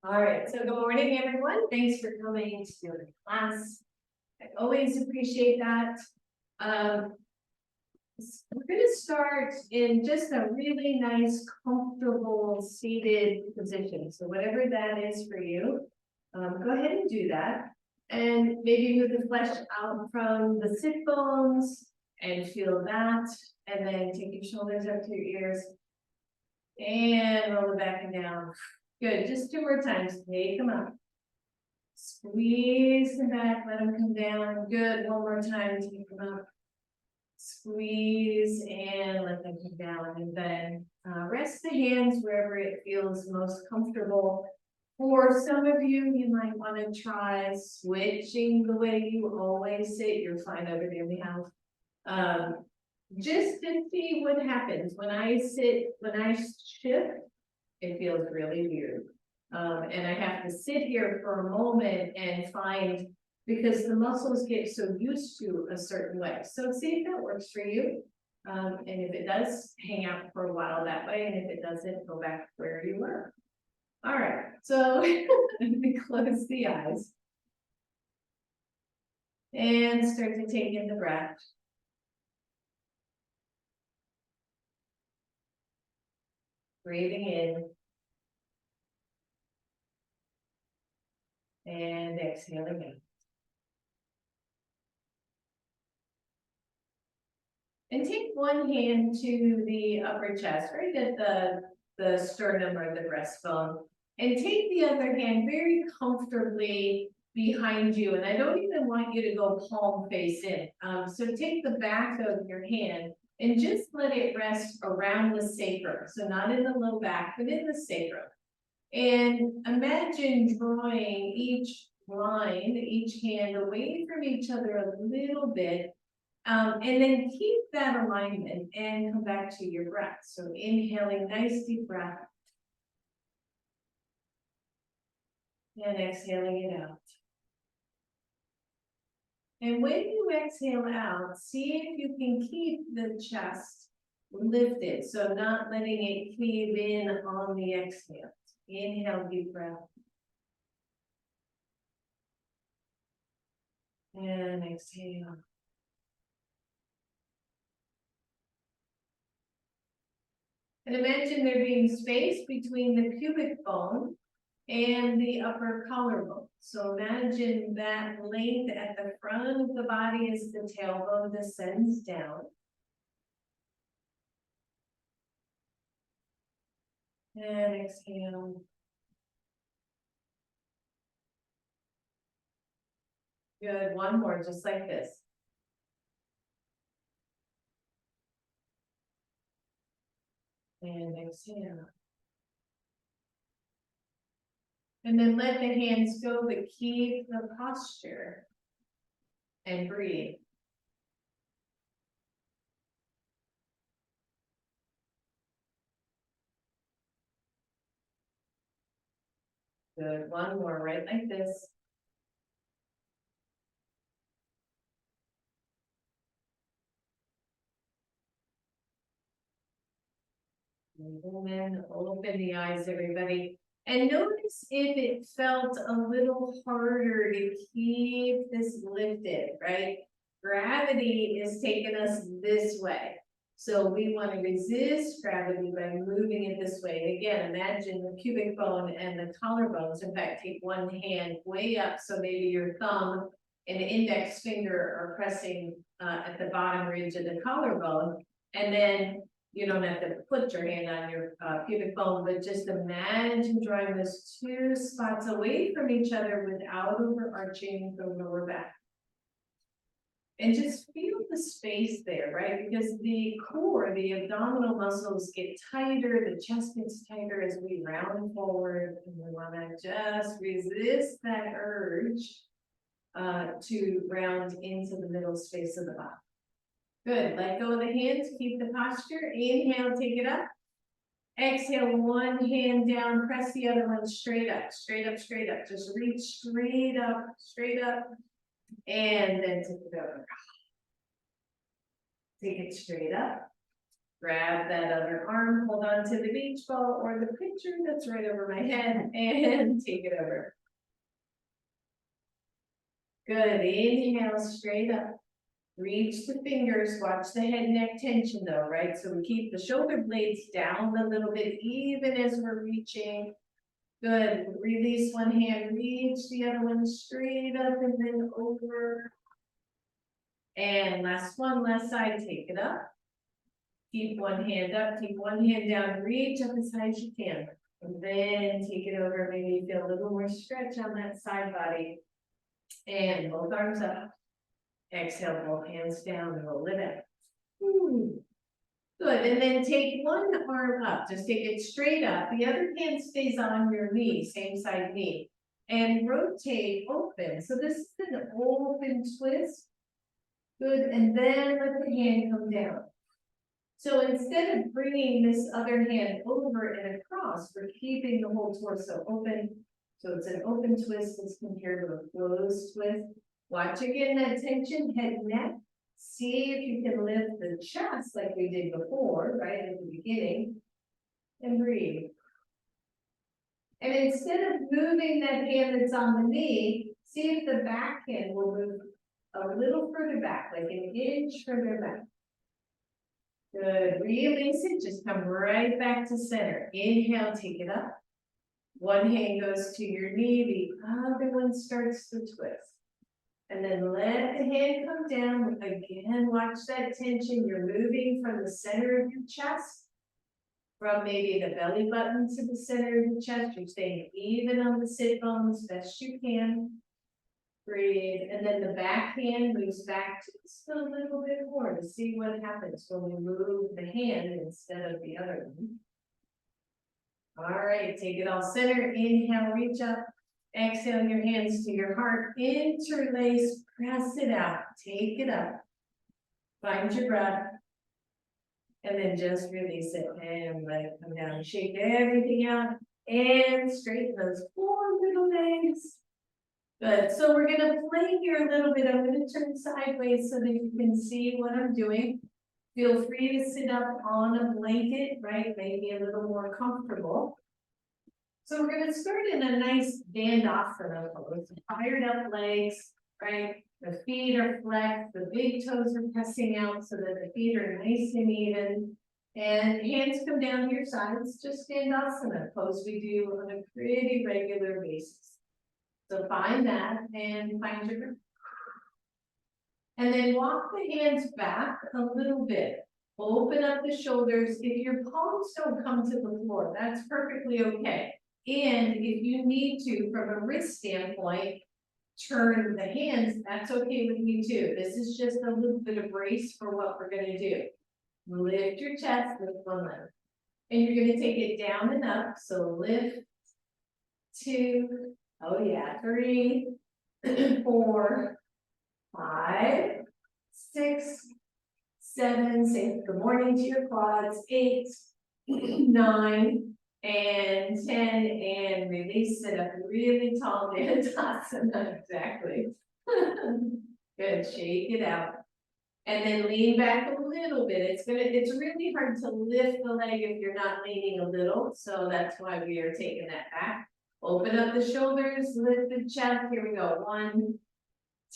All right, so good morning, everyone. Thanks for coming to the class. I always appreciate that. We're going to start in just a really nice, comfortable seated position. So whatever that is for you, go ahead and do that. And maybe move the flesh out from the sit bones and feel that. And then take your shoulders up to your ears and roll it back and down. Good, just 2 more times, take them up. Squeeze them back, let them come down, good, 1 more time, take them up. Squeeze and let them come down, and then rest the hands wherever it feels most comfortable. For some of you, you might want to try switching the way you always sit. You're fine over there, we have. Just to see what happens when I shift. It feels really weird. And I have to sit here for a moment and find, because the muscles get so used to a certain way. So see if that works for you. And if it does, hang out for a while that way. And if it doesn't, go back where you were. All right, so let me close the eyes. And start to take in the breath. Breathing in. And exhaling out. And take one hand to the upper chest, right at the sternum or the breastbone. And take the other hand very comfortably behind you. And I don't even want you to go palm face in. So take the back of your hand and just let it rest around the sacrum. So not in the low back, but in the sacrum. And imagine drawing each line, each hand away from each other a little bit. And then keep that alignment and come back to your breath. So inhaling, nice deep breath. And exhaling it out. And when you exhale out, see if you can keep the chest lifted. So not letting it cave in on the exhale. Inhale, deep breath. And exhale. And imagine there being space between the pubic bone and the upper collarbone. So imagine that length at the front of the body as the tailbone descends down. And exhale. Good, 1 more, just like this. And exhale. And then let the hands go, but keep the posture. And breathe. Good, 1 more, right like this. And then open the eyes, everybody. And notice if it felt a little harder to keep this lifted, right? Gravity is taking us this way. So we want to resist gravity by moving it this way. And again, imagine the pubic bone and the collarbones. In fact, take one hand way up. So maybe your thumb and index finger are pressing at the bottom ridge of the collarbone. And then you don't have to put your hand on your pubic bone, but just imagine drawing those 2 spots away from each other without overarching the lower back. And just feel the space there, right? Because the core, the abdominal muscles get tighter, the chest gets tighter as we round forward. And we want to just resist that urge to round into the middle space of the body. Good, let go of the hands, keep the posture, inhale, take it up. Exhale, one hand down, press the other one straight up, straight up, straight up. Just reach straight up, and then take it over. Take it straight up, Grab that other arm, hold on to the beach ball or the picture that's right over my head and take it over. Good, inhale straight up. Reach the fingers, watch the head neck tension though, right? So we keep the shoulder blades down a little bit even as we're reaching. Good, release one hand, reach the other one straight up and then over. And last one, left side, take it up. Keep one hand up, keep one hand down, reach up as high as you can. And then take it over, maybe feel a little more stretch on that side body. And both arms up. Exhale, both hands down, roll it up. Good, and then take one arm up, just take it straight up. The other hand stays on your knee, same side knee. And rotate open. So this is an open twist. Good, and then let the hand come down. So instead of bringing this other hand over and across, we're keeping the whole torso open. So it's an open twist as compared to a closed twist. Watch again that tension, head, neck. See if you can lift the chest like we did before, right at the beginning. And breathe. And instead of moving that hand that's on the knee, see if the back hand will move a little further back, like an inch further back. Good, release it, just come right back to center. Inhale, take it up. One hand goes to your knee, the other one starts to twist. And then let the hand come down. Again, watch that tension. You're moving from the center of your chest, from maybe the belly button to the center of your chest. You're staying even on the sit bones best you can. Breathe, and then the back hand moves back just a little bit more to see what happens when we move the hand instead of the other one. All right, take it all center. Inhale, reach up. Exhale your hands to your heart. Interlace, press it out. Take it up. Find your breath. And then just release it and let it come down. Shake everything out and straighten those four little legs. Good, so we're gonna play here a little bit. I'm gonna turn sideways so that you can see what I'm doing. Feel free to sit up on a blanket, right? Maybe a little more comfortable. So we're gonna start in a nice Dandasana pose. Fired up legs, right? The feet are flexed, the big toes are pressing out so that the feet are nice and even. And hands come down to your sides, just Dandasana pose we do on a pretty regular basis. So find that and find your breath. And then walk the hands back a little bit. Open up the shoulders. If your palms don't come to the floor, that's perfectly okay. And if you need to, from a wrist standpoint, turn the hands, that's okay with me too. This is just a little bit of brace for what we're gonna do. Lift your chest, lift one leg. And you're gonna take it down and up. So lift, 2, oh yeah, 3, 4, 5, 6, 7, say good morning to your quads, 8, 9, and 10, and release it up really tall Dandasana, exactly. Good, shake it out. And then lean back a little bit. It's really hard to lift the leg if you're not leaning a little, so that's why we are taking that back. Open up the shoulders, lift the chest. Here we go. 1,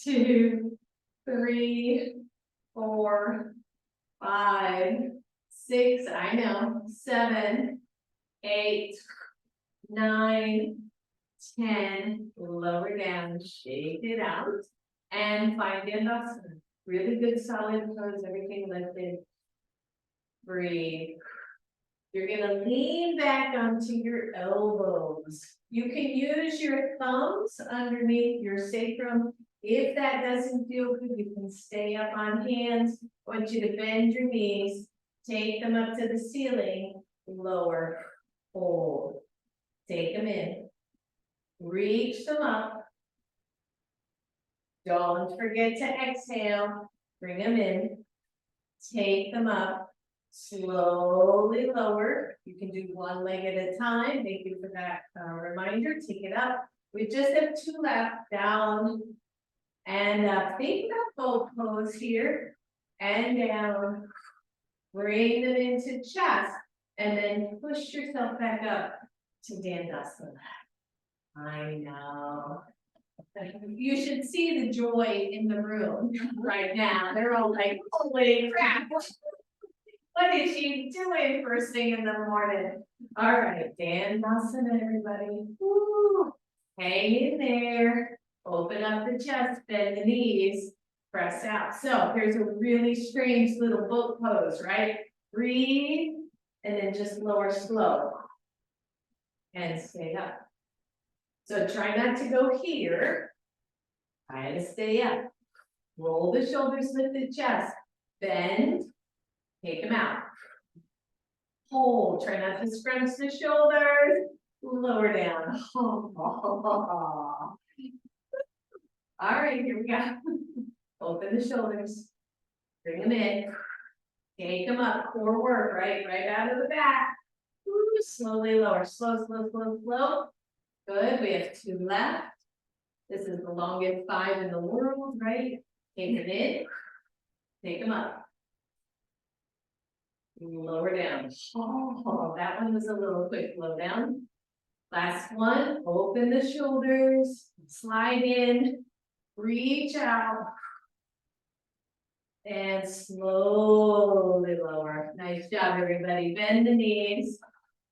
2, 3, 4, 5, 6, I know, 7, 8, 9, 10, lower down, shake it out, and find Dandasana. Really good solid pose, everything lifted. Breathe. You're gonna lean back onto your elbows. You can use your thumbs underneath your sacrum. If that doesn't feel good, you can stay up on hands. I want you to bend your knees, take them up to the ceiling, lower, hold. Take them in, reach them up. Don't forget to exhale, bring them in, take them up, slowly lower. You can do one leg at a time. Thank you for that reminder. Take it up. We just have 2 left, down and up. Think about both pose here and down. bring them into chest, and then push yourself back up to Dandasana. I know. You should see the joy in the room right now. They're all like, holy crap. What is she doing first thing in the morning? All right, Dandasana, everybody. Woo. Hang in there. Open up the chest, bend the knees, press out. So here's a really strange little boat pose, right? Breathe, and then just lower slow. And stay up. So try not to go here. Try to stay up. Roll the shoulders, lift the chest. Bend. Take them out. Hold. Try not to scrunch the shoulders. Lower down. All right, here we go. Open the shoulders. Bring them in. Take them up. Core work, right? Right out of the back. Ooh, slowly lower. Slow, slow, slow, slow. Good. We have 2 left. This is the longest 5 in the world, right? Take it in. Take them up. Lower down. Oh, that one was a little quick. Low down. Last one. Open the shoulders. Slide in. Reach out. And slowly lower. Nice job, everybody. Bend the knees.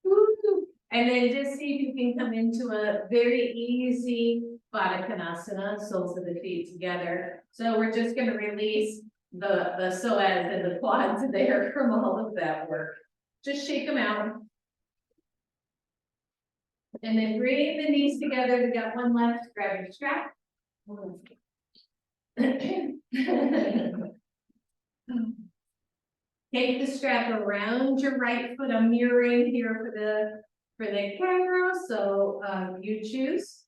Woo. And then just see if you can come into a very easy Baddha Konasana, soles of the feet together. So we're just going to release the psoas and the quads there from all of that work. Just shake them out. And then bring the knees together. We got one left. Grab your strap. Take the strap around your right foot. I'm mirroring here for the camera, so you choose.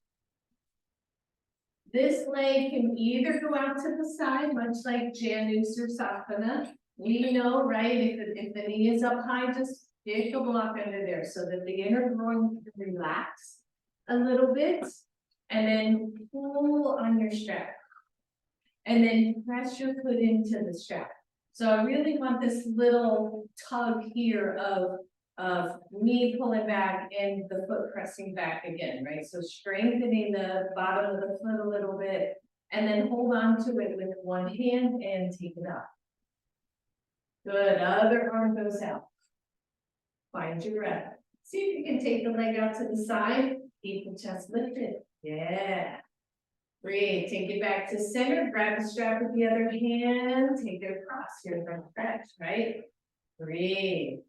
This leg can either go out to the side, much like Janusirsasana. We know, right, if the knee is up high, just take a block under there so that the inner groin can relax a little bit, and then pull on your strap. And then press your foot into the strap. So I really want this little tug here of knee pulling back and the foot pressing back again, right? So strengthening the bottom of the foot a little bit, and then hold on to it with one hand and take it up. Good, other arm goes out. Find your breath. See if you can take the leg out to the side, keep the chest lifted. Yeah. Breathe, take it back to center, grab the strap with the other hand, take it across your front stretch, right? Breathe.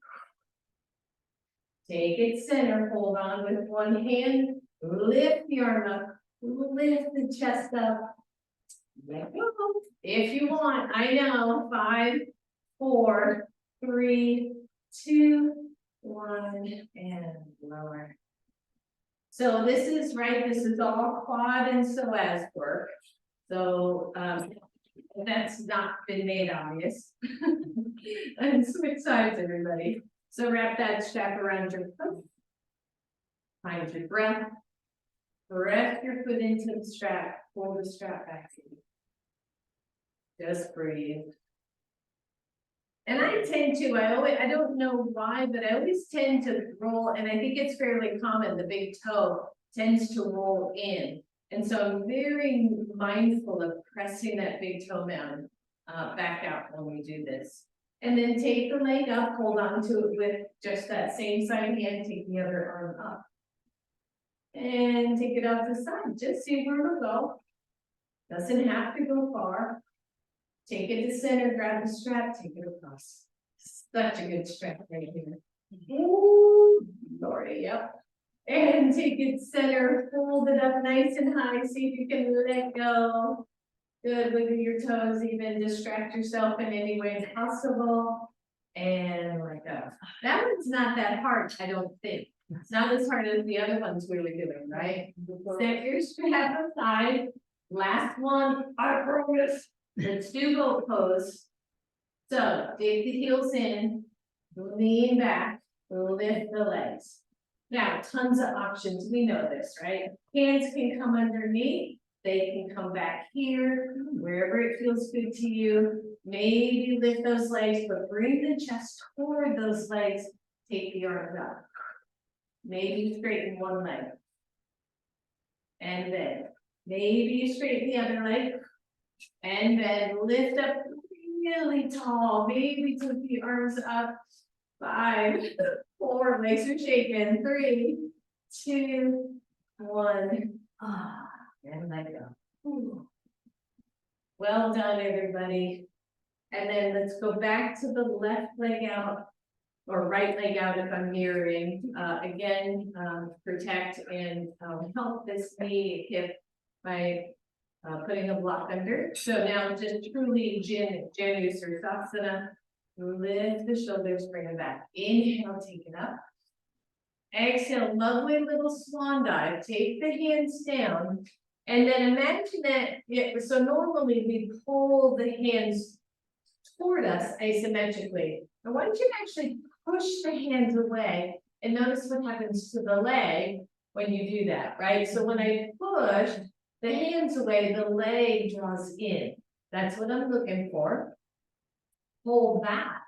Take it center, hold on with one hand, lift the arm up, lift the chest up. Let go. If you want, I know, 5, 4, 3, 2, 1, and lower. So this is right, this is all quad and psoas work. So that's not been made obvious. And switch sides, everybody. So wrap that strap around your foot. Find your breath. Press your foot into the strap. Pull the strap back to you. Just breathe. And I tend to, I don't know why, but I always tend to roll, and I think it's fairly common, the big toe tends to roll in. And so I'm very mindful of pressing that big toe down, back out when we do this. And then take the leg up, hold on to it with just that same side hand, take the other arm up. And take it out the side, just see where it'll go. Doesn't have to go far. Take it to center, grab the strap, take it across. Such a good strap right here. Ooh, Lordy, yep. And take it center, hold it up nice and high, see if you can let go. Good, wiggle your toes, even distract yourself in any way possible. And let go. That one's not that hard, I don't think. It's not as hard as the other ones we were doing, right? Set your strap aside. Last one, I promise. Let's do boat pose. So dig the heels in, lean back, lift the legs. Now, tons of options. We know this, right? Hands can come underneath. They can come back here, wherever it feels good to you. Maybe lift those legs, but bring the chest toward those legs. Take the arms up. Maybe straighten one leg. And then maybe you straighten the other leg. And then lift up really tall. Maybe take the arms up. 5, 4, legs are shaking. 3, 2, 1. And let go. Ooh. Well done, everybody. And then let's go back to the left leg out, or right leg out if I'm mirroring. Again, protect and help this knee hip by putting a block under. So now just truly Janu Sirsasana. Lift the shoulders, bring them back. Inhale, take it up. Exhale, lovely little swan dive. Take the hands down. And then imagine that, so normally we pull the hands toward us asymmetrically. Now why don't you actually push the hands away and notice what happens to the leg when you do that, right? So when I push the hands away, the leg draws in. That's what I'm looking for. Hold that.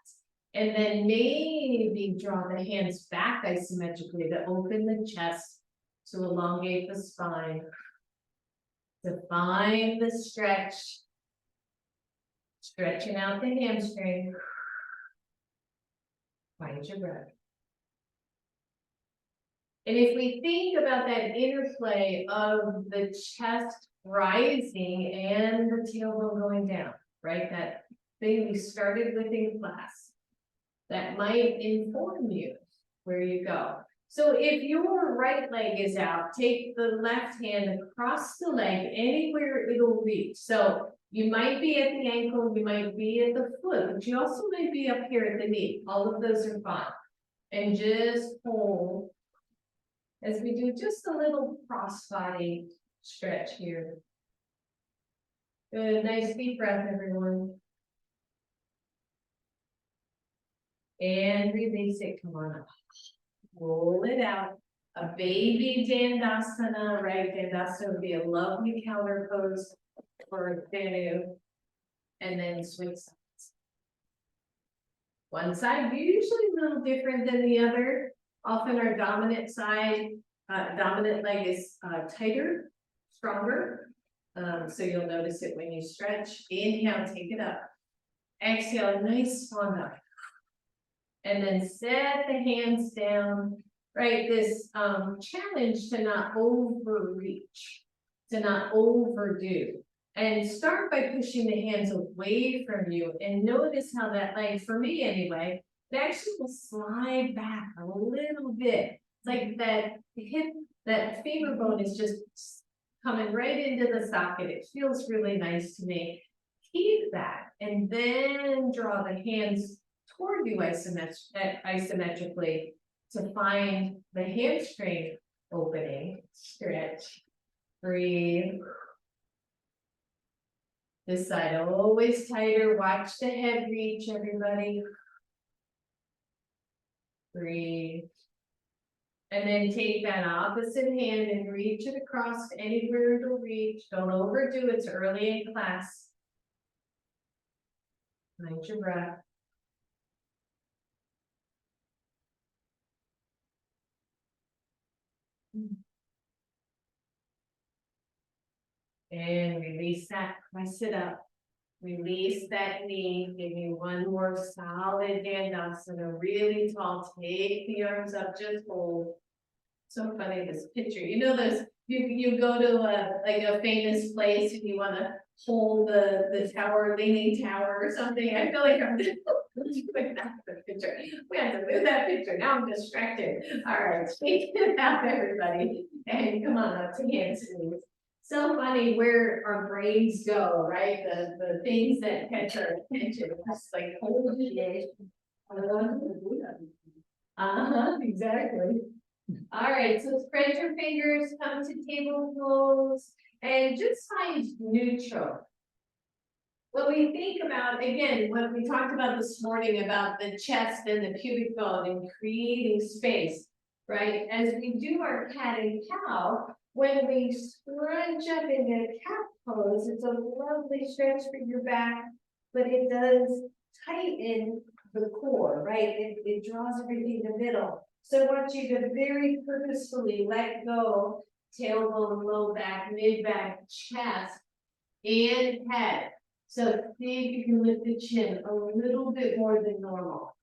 And then maybe draw the hands back isometrically to open the chest, to elongate the spine, to find the stretch, stretching out the hamstring. Find your breath. And if we think about that interplay of the chest rising and the tailbone going down, right? That thing we started with in class, that might inform you where you go. So if your right leg is out, take the left hand across the leg, anywhere it'll reach. So you might be at the ankle, you might be at the foot, but you also might be up here at the knee. All of those are fine. And just hold as we do just a little cross-body stretch here. Good, nice deep breath, everyone. And release it, come on up. Roll it out. A baby Dandasana, right? Dandasana would be a lovely counter pose for Danu. And then switch sides. One side, usually a little different than the other. Often our dominant side, dominant leg is tighter, stronger. So you'll notice it when you stretch. Inhale, take it up. Exhale, nice swan dive. And then set the hands down, right? This challenge to not overreach, to not overdo. And start by pushing the hands away from you and notice how that leg, for me anyway, it actually will slide back a little bit. It's like that hip, that femur bone is just coming right into the socket. It feels really nice to me. Keep that and then draw the hands toward you isometrically to find the hamstring opening. Stretch, breathe. This side always tighter. Watch the head reach, everybody. Breathe. And then take that opposite hand and reach it across anywhere it'll reach. Don't overdo it. It's early in class. Mind your breath. And release that, press it up. Release that knee, give me one more solid Dandasana, really tall. Take the arms up, just hold. So funny, this picture. You know those, you go to like a famous place and you want to hold the tower, leaning tower or something. I feel like I'm just putting that picture. We have to move that picture. Now I'm distracted. All right, take it out, everybody. And come on up to hands and knees. So funny where our brains go, right? The things that catch our attention. Just like hold it. Exactly. All right, so spread your fingers, come to table pose, and just find neutral. When we think about, again, what we talked about this morning about the chest and the pubic bone and creating space, right? As we do our cat and cow, when we scrunch up into cat pose, it's a lovely stretch for your back. but it does tighten the core, right? It draws everything in the middle. So I want you to very purposefully let go, tailbone, low back, mid back, chest, and head. So see if you can lift the chin a little bit more than normal.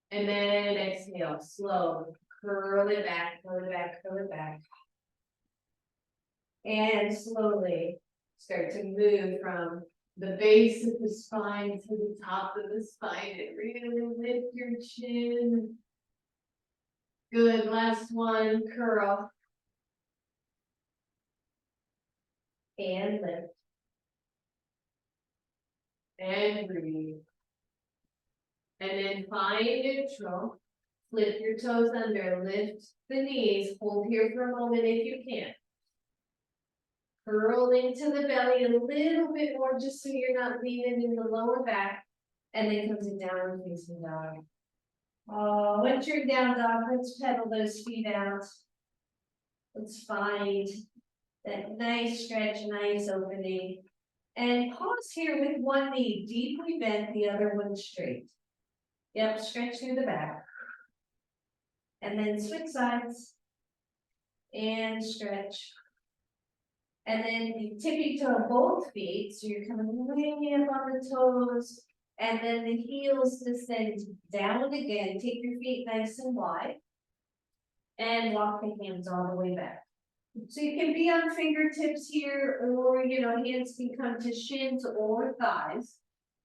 And then exhale, slow, curl it back, curl it back, curl it back. And slowly start to move from the base of the spine to the top of the spine and really lift your chin. Good, last one, curl. And lift. And breathe. And then find neutral. Flip your toes under, lift the knees, hold here for a moment if you can. Curl into the belly a little bit more just so you're not leaning in the lower back. And then comes it down facing dog. Oh, once you're down dog, let's pedal those feet out. Let's find that nice stretch, nice opening. And pause here with one knee deeply bent, the other one straight. Yep, stretch through the back. And then switch sides. And stretch. And then you tippy toe both feet, so you're coming way up on the toes. And then the heels descend down again. Take your feet nice and wide. And walk the hands all the way back. So you can be on fingertips here, or hands can come to shins or thighs.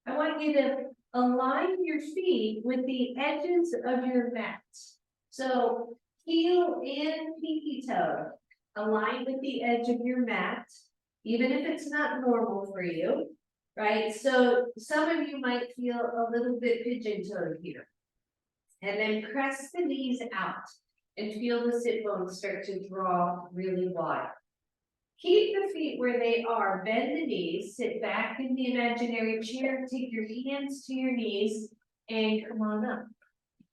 I want you to align your feet with the edges of your mat. So heel and pinky toe align with the edge of your mat, even if it's not normal for you, right? So some of you might feel a little bit pigeon-toed here. And then press the knees out and feel the sit bones start to draw really wide. Keep the feet where they are, bend the knees, sit back in the imaginary chair, take your hands to your knees, and come on up.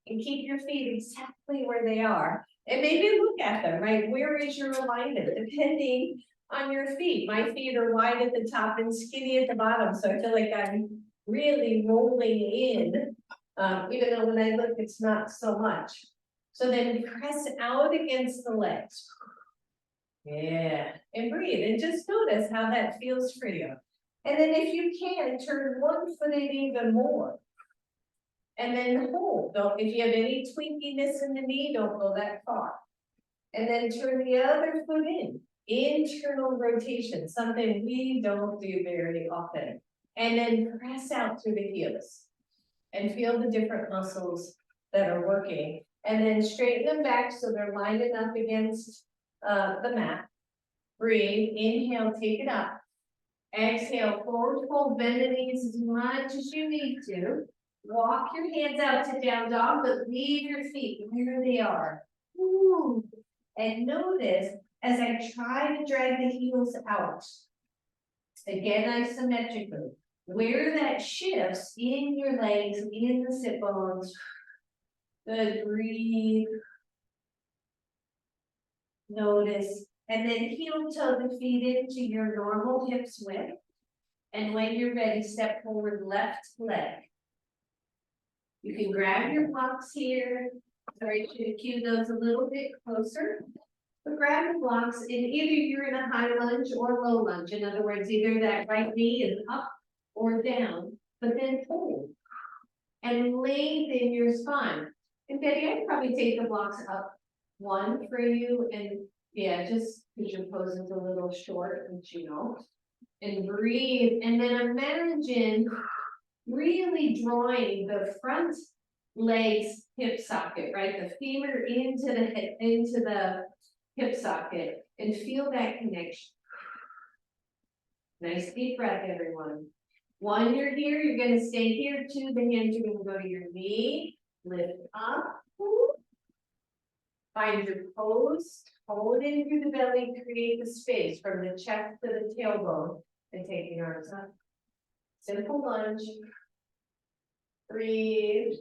And keep your feet exactly where they are. And maybe look at them, right? Where is your alignment? Depending on your feet. My feet are wide at the top and skinny at the bottom, so I feel like I'm really rolling in, even though when I look, it's not so much. So then press out against the legs. Yeah, and breathe, and just notice how that feels for you. And then if you can, turn one foot in even more. And then hold. If you have any twinkiness in the knee, don't go that far. And then turn the other foot in. Internal rotation, something we don't do very often. And then press out through the heels. And feel the different muscles that are working. And then straighten them back so they're lining up against the mat. Breathe, inhale, take it up. Exhale, forward fold, bend the knees as much as you need to. Walk your hands out to down dog, but leave your feet where they are. Ooh. And notice as I try to drag the heels out, again isometrically, where that shifts in your legs, in the sit bones. Good, breathe. Notice, and then heel toe the feet into your normal hips width. And when you're ready, step forward left leg. You can grab your blocks here. Sorry, should cue those a little bit closer. But grab the blocks, and either you're in a high lunge or low lunge. In other words, either that right knee is up or down, but then hold. And lengthen your spine. And Betty, I'd probably take the blocks up one for you, and yeah, just because your pose is a little short, which and breathe, and then imagine really drawing the front legs hip socket, right? The femur into the hip socket, and feel that connection. Nice deep breath, everyone. One, you're here, you're gonna stay here. Two, the hands are gonna go to your knee, lift up. Find your pose, hold in through the belly, create the space from the chest to the tailbone, and take the arms up. Simple lunge. Breathe.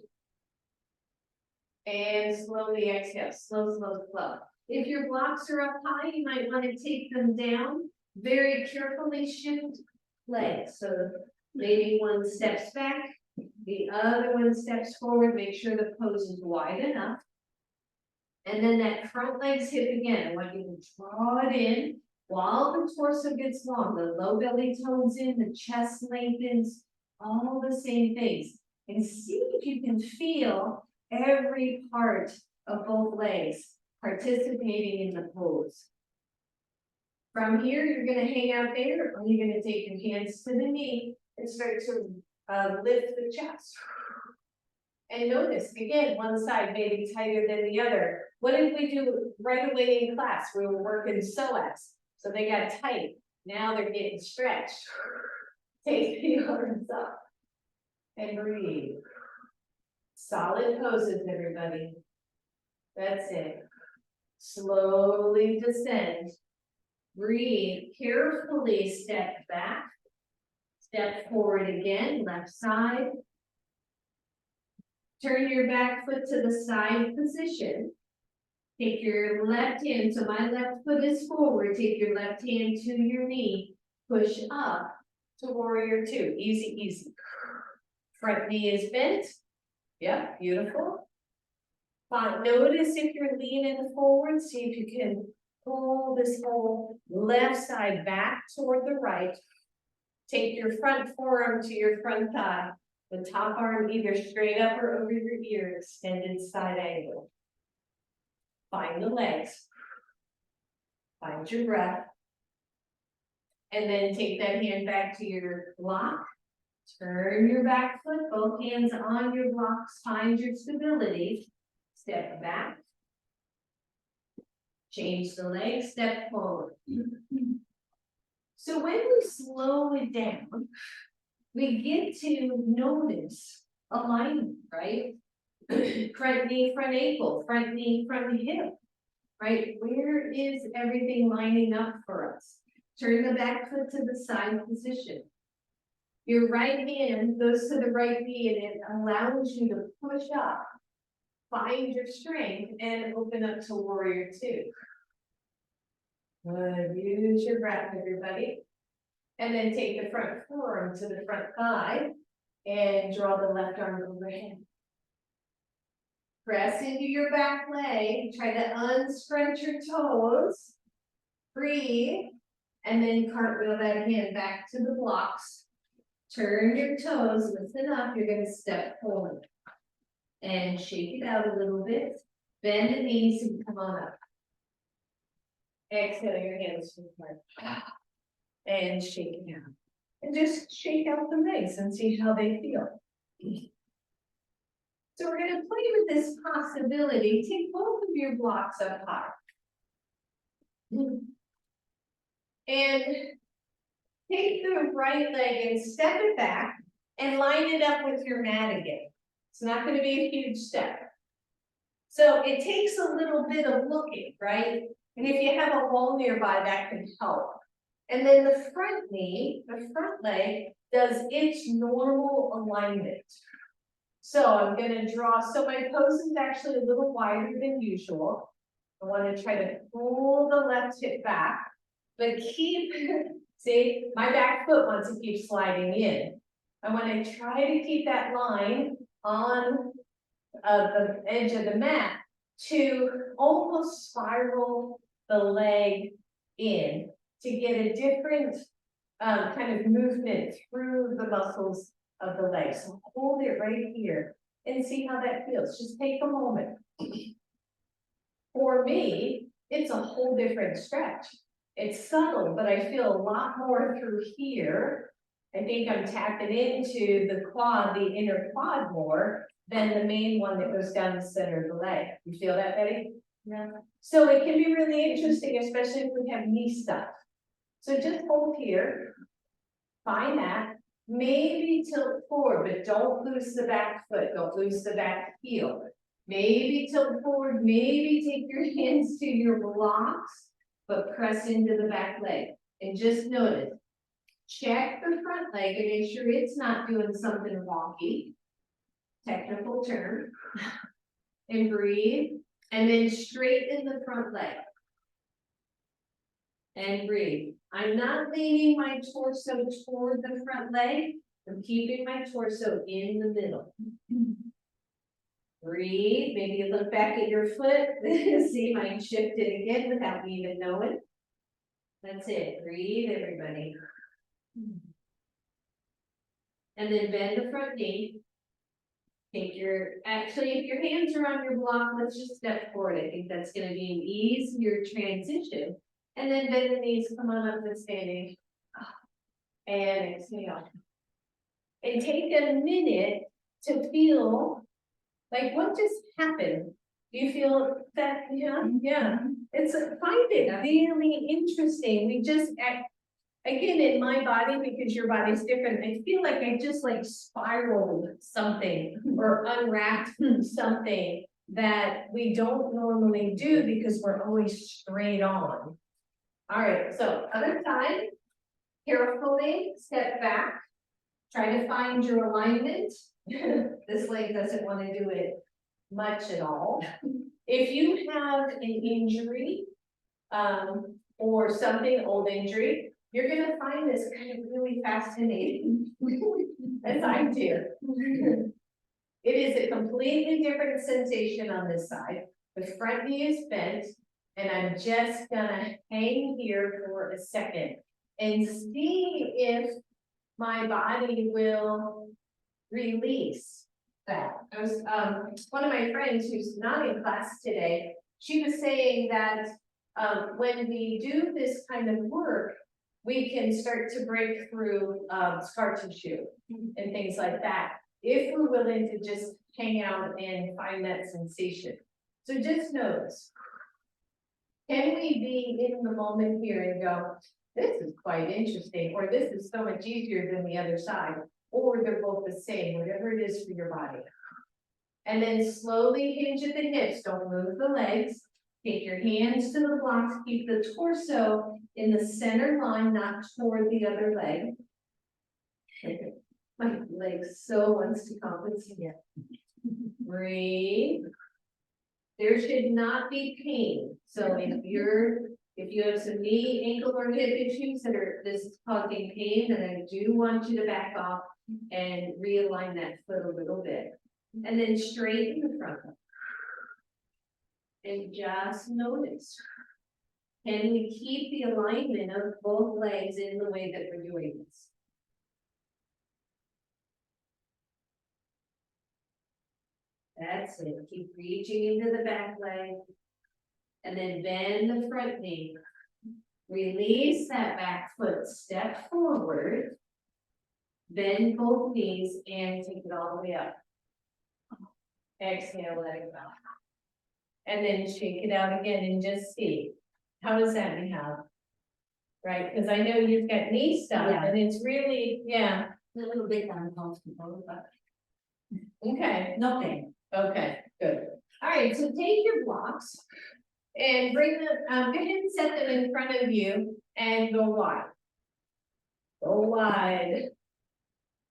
And slowly exhale, slow, slow, slow. If your blocks are up high, you might want to take them down. Very carefully shift legs. So Maybe one steps back, the other one steps forward, make sure the pose is wide enough. And then that front leg's hip again, I want you to draw it in while the torso gets long, the low belly tones in, the chest lengthens, all the same things. And see if you can feel every part of both legs participating in the pose. From here, you're gonna hang out there, or you're gonna take your hands to the knee and start to lift the chest. And notice, again, one side may be tighter than the other. What did we do right away in class? We were working psoas, so they got tight. Now they're getting stretched. Take the arms up and breathe. Solid poses, everybody. That's it. Slowly descend. Breathe, carefully step back. Step forward again, left side. Turn your back foot to the side position. Take your left hand, so my left foot is forward. Take your left hand to your knee. Push up to warrior two. Easy, easy. Front knee is bent. Yep, beautiful. Fine. Notice if you're leaning forward, see if you can pull this whole left side back toward the right. Take your front forearm to your front thigh. The top arm either straight up or over your ear, extended side angle. Find the legs. Find your breath. And then take that hand back to your block. Turn your back foot, both hands on your blocks. Find your stability. Step back. Change the leg, step forward. So when we slow it down, we get to notice alignment, right? Front knee, front ankle, front knee, front hip, right? Where is everything lining up for us? Turn the back foot to the side position. Your right hand goes to the right knee and it allows you to push up, find your strength, and open up to warrior two. Good, use your breath, everybody. And then take the front forearm to the front thigh and draw the left arm overhead. Press into your back leg, try to unscrunch your toes. Breathe, and then cartwheel that hand back to the blocks. Turn your toes, listen up, you're gonna step forward. And shake it out a little bit. Bend the knees and come on up. Exhale your hands to the heart. And shake it out. And just shake out the legs and see how they feel. So we're gonna play with this possibility. Take both of your blocks up high. And take the right leg and step it back and line it up with your mat again. It's not gonna be a huge step. So it takes a little bit of looking, right? And if you have a wall nearby, that can help. And then the front knee, the front leg, does its normal alignment. So I'm gonna draw, so my pose is actually a little wider than usual. I wanna try to pull the left hip back, but keep, see, my back foot wants to keep sliding in. I wanna try to keep that line on the edge of the mat to almost spiral the leg in to get a different kind of movement through the muscles of the leg. So hold it right here and see how that feels. Just take a moment. For me, it's a whole different stretch. It's subtle, but I feel a lot more through here. I think I'm tapping into the quad, the inner quad more than the main one that goes down the center of the leg. You feel that, Betty? Yeah. So it can be really interesting, especially if we have knee stuff. So just hold here, find that, maybe tilt forward, but don't lose the back foot, don't lose the back heel. Maybe tilt forward, maybe take your hands to your blocks, but press into the back leg. And just notice, check the front leg and make sure it's not doing something wonky. Technical term. And breathe, and then straighten the front leg. And breathe. I'm not leaning my torso toward the front leg, I'm keeping my torso in the middle. Breathe, maybe you look back at your foot, see if I can shift it again without me even knowing. That's it, breathe everybody. And then bend the front knee. Take your, actually, if your hands are on your block, let's just step forward. I think that's gonna be an easier transition. And then bend the knees, come on up to standing. And exhale. And take a minute to feel like what just happened. Do you feel that? Yeah, yeah. It's find it really interesting. We just again in my body, because your body's different, I feel like I just like spiraled something or unwrapped something that we don't normally do because we're always straight on. All right, so other side, carefully step back, try to find your alignment. This leg doesn't want to do it much at all. If you have an injury, or something, old injury, you're gonna find this kind of really fascinating, as I do. It is a completely different sensation on this side. The front knee is bent, and I'm just gonna hang here for a second and see if my body will release that. I was, one of my friends who's not in class today, she was saying that when we do this kind of work, we can start to break through scar tissue and things like that, if we're willing to just hang out and find that sensation. So just notice, can we be in the moment here and go, this is quite interesting, or this is so much easier than the other side, or they're both the same, whatever it is for your body. And then slowly hinge at the hips, don't move the legs. Take your hands to the blocks, keep the torso in the center line, not toward the other leg. My leg so wants to compensate. Breathe. There should not be pain. So if you have some knee, ankle, or hip issues that are this is causing pain, then I do want you to back off and realign that foot a little bit. And then straighten the front. And just notice. Can we keep the alignment of both legs in the way that we're doing this? That's it. Keep reaching into the back leg. And then bend the front knee. Release that back foot, step forward. Bend both knees and take it all the way up. Exhale, let it go. And then shake it out again and just see. How does that behave? Right, because I know you've got knee stuff and it's really, yeah. A little bit uncomfortable, but Okay, no pain. okay, good. All right, so take your blocks and bring them, go ahead and set them in front of you and go wide. Go wide.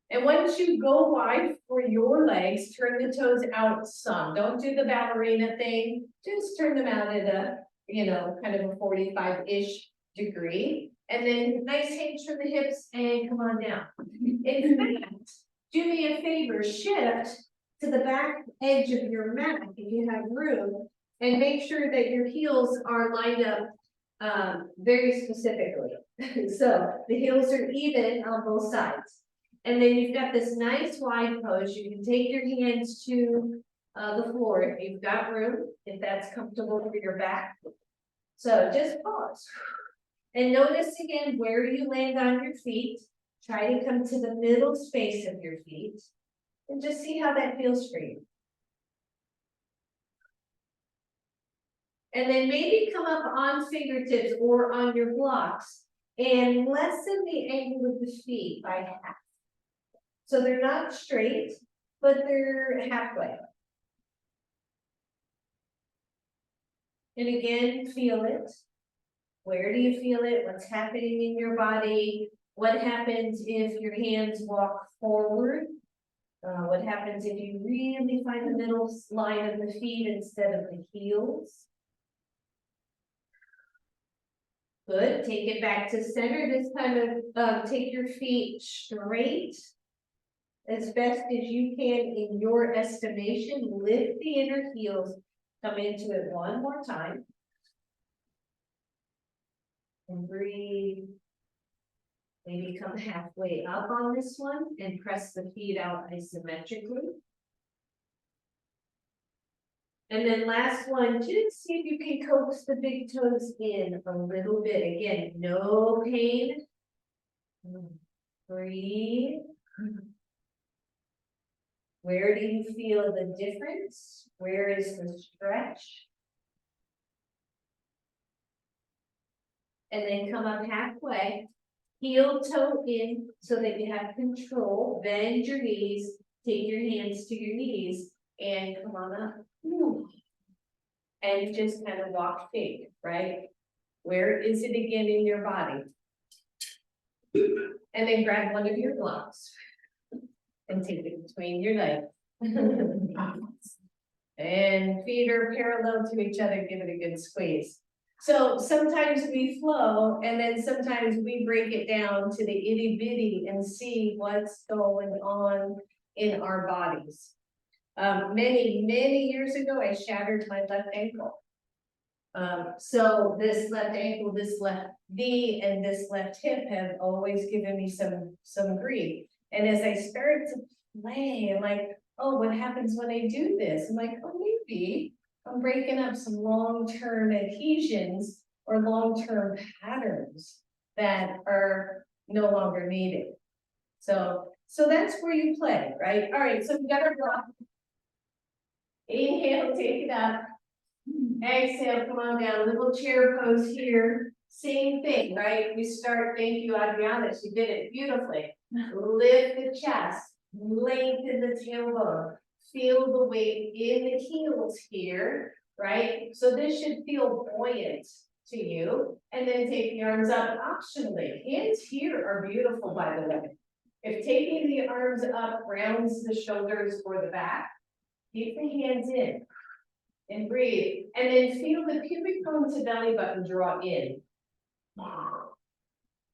And once you go wide for your legs, turn the toes out some. Don't do the ballerina thing. Just turn them out at a, kind of a 45-ish degree. And then nice hinge from the hips and come on down. In fact, do me a favor, shift to the back edge of your mat if you have room, and make sure that your heels are lined up very specifically. So the heels are even on both sides. And then you've got this nice wide pose. You can take your hands to the floor if you've got room, if that's comfortable for your back. So just pause. And notice again, where do you land on your feet? Try to come to the middle space of your feet. And just see how that feels for you. And then maybe come up on fingertips or on your blocks and lessen the angle of the feet by half. So they're not straight, but they're halfway. And again, feel it. Where do you feel it? What's happening in your body? What happens if your hands walk forward? What happens if you really find the middle line of the feet instead of the heels? Good, take it back to center. This time take your feet straight as best as you can in your estimation, lift the inner heels, come into it one more time. And breathe. Maybe come halfway up on this one and press the feet out isometrically. And then last one, just see if you can coax the big toes in a little bit. Again, no pain. Breathe. Where do you feel the difference? Where is the stretch? And then come up halfway. Heel toe in so that you have control. Bend your knees. Take your hands to your knees and come on up. And just kind of walk straight, right? Where is it again in your body? And then grab one of your blocks and take it between your legs. And feet are parallel to each other, give it a good squeeze. So sometimes we flow and then sometimes we break it down to the itty bitty and see what's going on in our bodies. Many years ago, I shattered my left ankle. So this left ankle, this left knee, and this left hip have always given me some grief. And as I started to play, I'm like, oh, what happens when I do this? I'm like, oh, maybe I'm breaking up some long-term adhesions or long-term patterns that are no longer needed. So that's where you play, right? All right, so we got our block. Inhale, take it up. Exhale, come on down, little chair pose here. Same thing, right? We start, thank you, Adriana, she did it beautifully. Lift the chest, lengthen the tailbone. Feel the weight in the heels here, right? So this should feel buoyant to you. And then take the arms up optionally. Hands here are beautiful, by the way. If taking the arms up rounds the shoulders or the back, keep the hands in and breathe. And then feel the pubic bone to belly button draw in.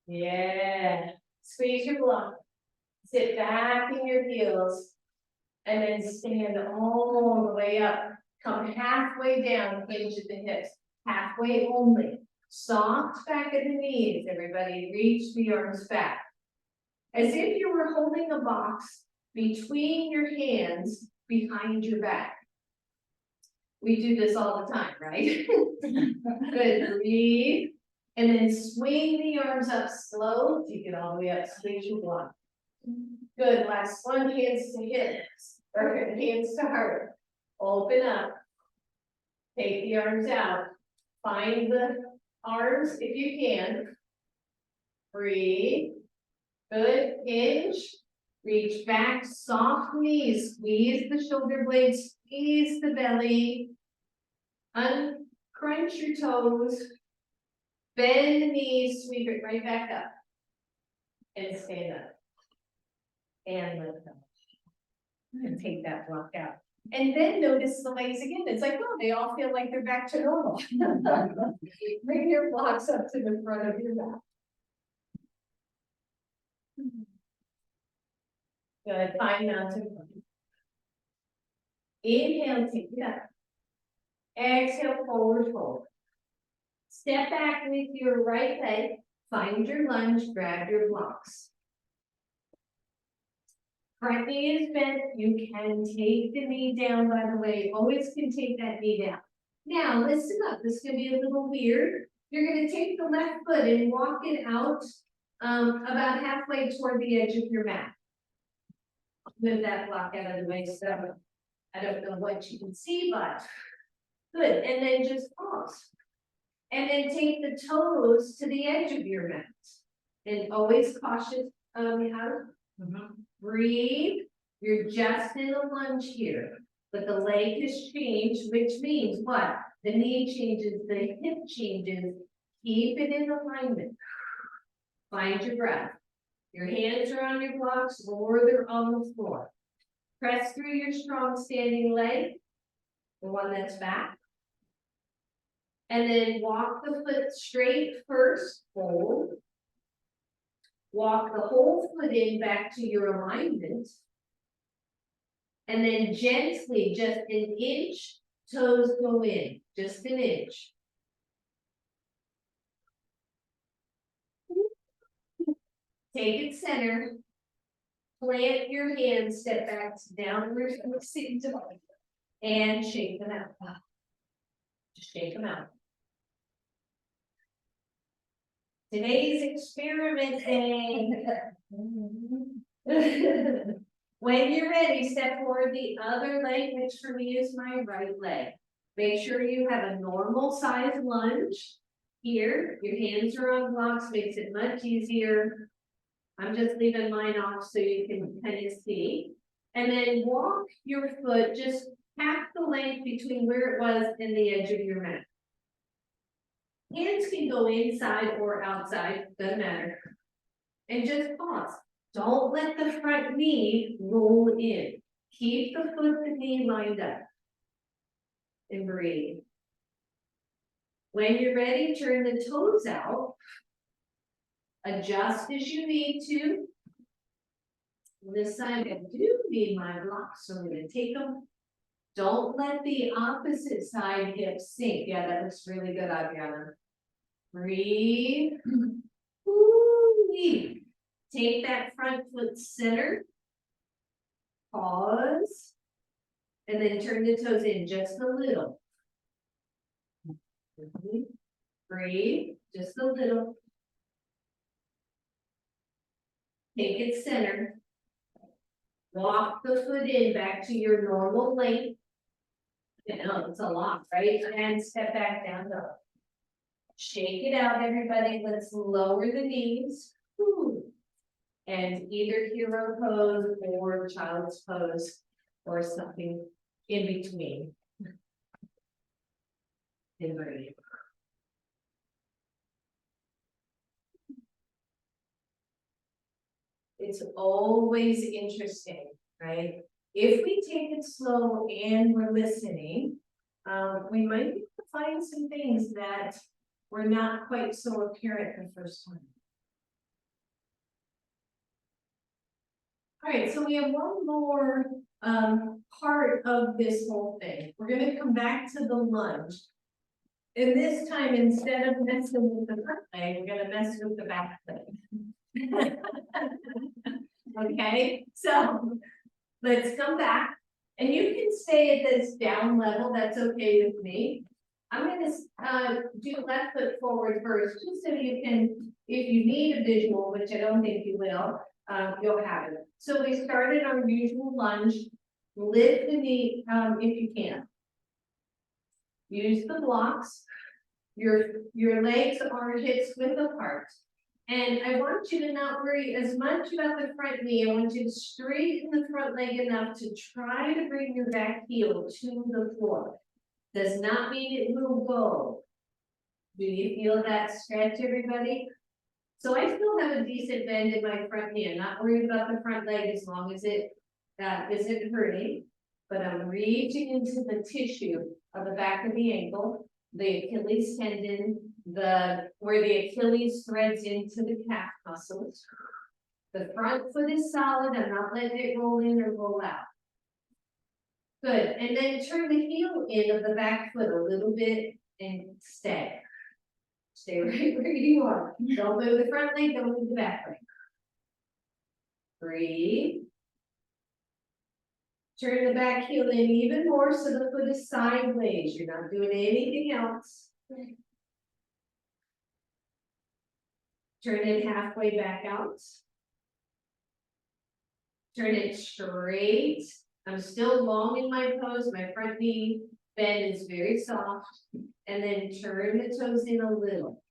Yeah. Squeeze your block. Sit back in your heels. And then stand all the way up. Come halfway down, hinge at the hips. Halfway only. Soft back of the knees, everybody. Reach the arms back. As if you were holding a box between your hands behind your back. We do this all the time, right? Good, breathe. And then swing the arms up slow, take it all the way up, squeeze your block. Good, last one, hands to hips, or hands to heart. Open up. Take the arms out. Find the arms if you can. Breathe. Good, hinge. Reach back, soft knees, squeeze the shoulder blades, squeeze the belly. Uncrunch your toes. Bend the knees, sweep it right back up. And stand up. And lift up. And take that block out. And then notice the legs again. It's like, oh, they all feel like they're back to normal. Bring your blocks up to the front of your back. Good, find mountain. Inhale, take it up. Exhale, forward fold. Step back with your right leg. Find your lunge, grab your blocks. Front knee is bent. You can take the knee down, by the way. Always can take that knee down. Now, listen up. This is going to be a little weird. You're going to take the left foot and walk it out about halfway toward the edge of your mat. Move that block out of the way. So I don't know what you can see, but good. And then just pause. And then take the toes to the edge of your mat. And always cautious how to breathe. You're just in a lunge here. But the leg has changed, which means what? The knee changes, the hip changes. Keep it in alignment. Find your breath. Your hands are on your blocks or they're on the floor. Press through your strong standing leg, the one that's back. And then walk the foot straight first, hold. Walk the whole foot in back to your alignment. And then gently, just an inch, toes go in, just an inch. Take it center. Plant your hands, step back to downward facing dog. And shake them out. Just shake them out. Today's experimenting. When you're ready, step forward the other leg, which for me is my right leg. Make sure you have a normal size lunge. Here, your hands are on blocks, makes it much easier. I'm just leaving mine off so you can kind of see. And then walk your foot just half the length between where it was and the edge of your mat. Hands can go inside or outside, doesn't matter. And just pause. Don't let the front knee roll in. Keep the foot and knee lined up. And breathe. When you're ready, turn the toes out. Adjust as you need to. This side, I do need my blocks, so I'm going to take them. Don't let the opposite side hip sink. Yeah, that looks really good, Adriana. Breathe. Ooh-wee. Take that front foot center. Pause. And then turn the toes in just a little. Breathe, just a little. Take it center. Walk the foot in back to your normal length. You know, it's a lot, right? And step back down low. Shake it out, everybody. Let's lower the knees. Whew. And either hero pose or child's pose or something in between. And breathe. It's always interesting, right? If we take it slow and we're listening, we might be able to find some things that were not quite so apparent the first time. All right, so we have one more part of this whole thing. We're going to come back to the lunge. And this time, instead of messing with the front leg, we're going to mess with the back leg. Okay, so let's come back. And you can stay at this down level, that's okay with me. I'm gonna do left foot forward first, just so you can, if you need a visual, which I don't think you will, you'll have it. So we started our usual lunge, lift the knee if you can. Use the blocks. Your legs are hips width apart. And I want you to not worry as much about the front knee. I want you to straighten the front leg enough to try to bring your back heel to the floor. Does not mean it will go. Do you feel that stretch, everybody? So I still have a decent bend in my front knee. I'm not worried about the front leg as long as it isn't hurting. But I'm reaching into the tissue of the back of the ankle, the Achilles tendon, where the Achilles threads into the calf muscles. The front foot is solid. I'm not letting it roll in or roll out. Good. And then turn the heel in of the back foot a little bit and stay. Stay right where you are. Don't move the front leg, don't move the back leg. Breathe. Turn the back heel in even more so the foot is sideways. You're not doing anything else. Turn it halfway back out. Turn it straight. I'm still long in my pose. My front knee bend is very soft. And then turn the toes in a little.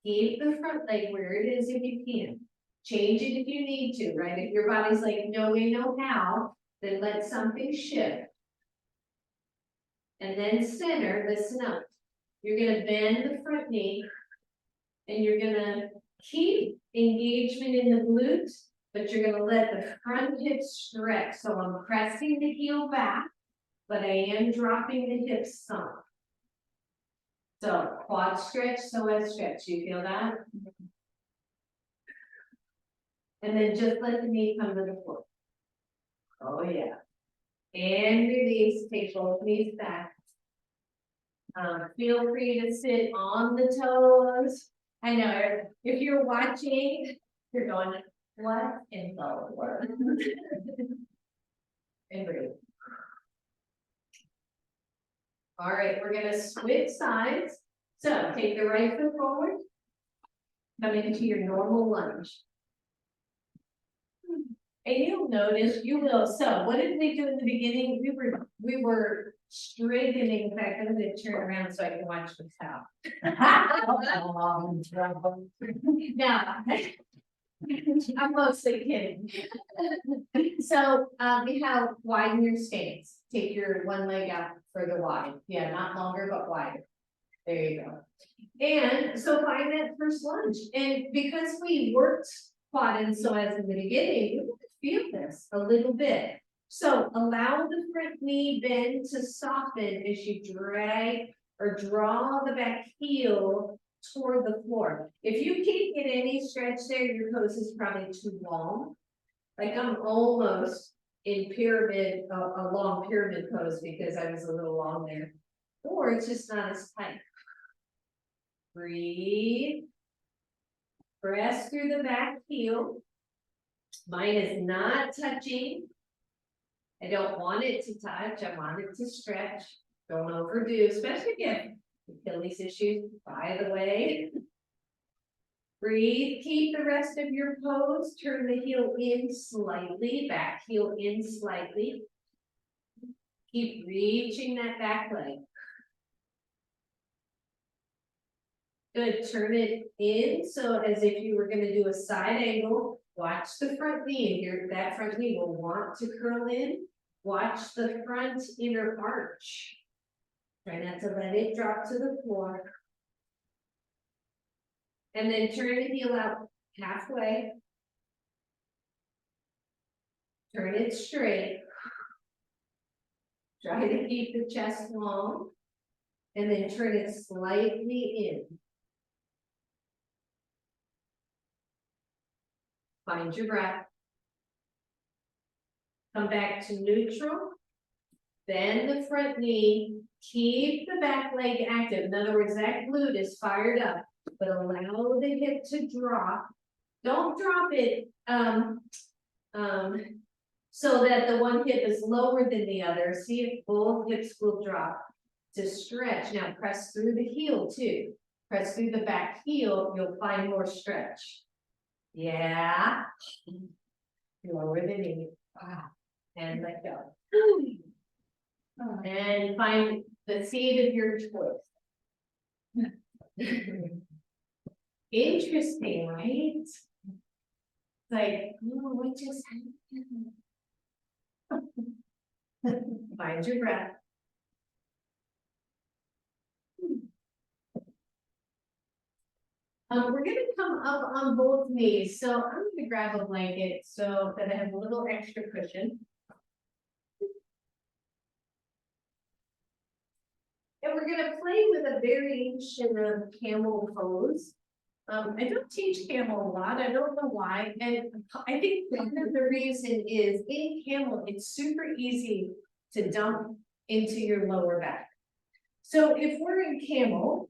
Keep the front leg where it is if you can. Change it if you need to, right? If your body's like, no way, no how, then let something shift. And then center, listen up. You're gonna bend the front knee and you're gonna keep engagement in the glutes, but you're gonna let the front hip stretch. So I'm pressing the heel back, but I am dropping the hips some. So quad stretch, psoas stretch. You feel that? And then just let the knee come to the floor. Oh yeah. And release, take both knees back. Feel free to sit on the toes. I know, if you're watching, you're going, what in the world? And breathe. All right, we're gonna switch sides. So take the right foot forward. Come into your normal lunge. And you'll notice, you will, so what did we do in the beginning? We were straightening, in fact, I'm gonna turn around so I can watch the cow. Now, I'm mostly kidding. So, we have widen your stance, take your one leg out further wide, yeah, not longer, but wider. There you go. And so find that first lunge, and because we worked quad and psoas in the beginning, you feel this a little bit. So allow the front knee bend to soften as you drag or draw the back heel toward the floor. If you can't get any stretch there, your pose is probably too long. Like I'm almost in pyramid, a long pyramid pose because I was a little long there. Or it's just not as tight. Breathe. Press through the back heel. Mine is not touching. I don't want it to touch, I want it to stretch. Don't overdo, especially again, Achilles issues, by the way. Breathe, keep the rest of your pose, turn the heel in slightly, back heel in slightly. Keep reaching that back leg. Good, turn it in, so as if you were gonna do a side angle, watch the front knee, that front knee will want to curl in. Watch the front inner arch. Try not to let it drop to the floor. And then turn the heel out halfway. Turn it straight. Try to keep the chest long. And then turn it slightly in. Find your breath. Come back to neutral. Bend the front knee. Keep the back leg active. In other words, that glute is fired up, but allow the hip to drop. Don't drop it so that the one hip is lower than the other. See if both hips will drop to stretch. Now press through the heel too. Press through the back heel, you'll find more stretch. Yeah. Lower the knee. And let go. And find the seat of your choice. Interesting, right? Like, oh, what just happened? Find your breath. We're gonna come up on both knees, so I'm gonna grab a blanket so that I have a little extra cushion. And we're gonna play with a variation of camel pose. I don't teach camel a lot, I don't know why, and I think part of the reason is in camel, it's super easy to dump into your lower back. So if we're in camel,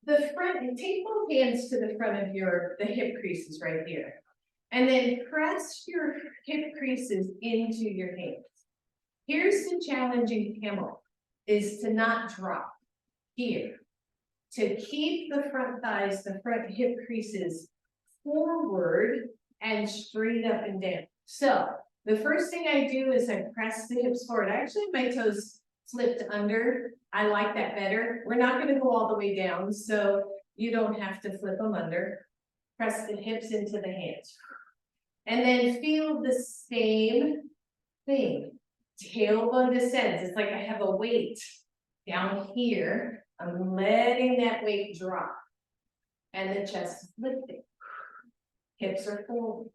the front, and take both hands to the front of the hip creases right here. And then press your hip creases into your hands. Here's the challenge in camel, is to not drop here. To keep the front thighs, the front hip creases forward and straight up and down. So the first thing I do is I press the hips forward. Actually, my toes flipped under. I like that better. We're not going to go all the way down, so you don't have to flip them under. Press the hips into the hands. And then feel the same thing. Tailbone descends. It's like I have a weight down here. I'm letting that weight drop. And the chest is lifting. Hips are forward.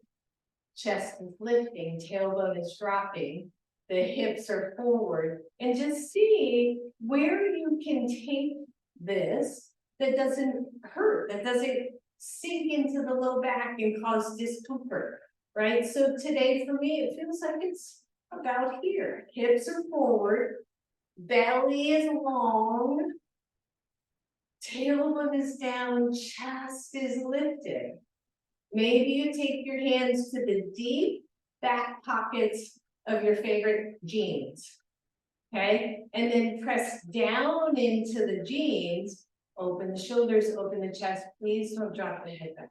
Chest is lifting. Tailbone is dropping. The hips are forward. And just see where you can take this that doesn't hurt, that doesn't sink into the low back and cause discomfort, right? So today for me, it feels like it's about here. Hips are forward, belly is long, tailbone is down, chest is lifted. Maybe you take your hands to the deep back pockets of your favorite jeans. Okay, and then press down into the jeans, open the shoulders, open the chest, please don't drop the head back.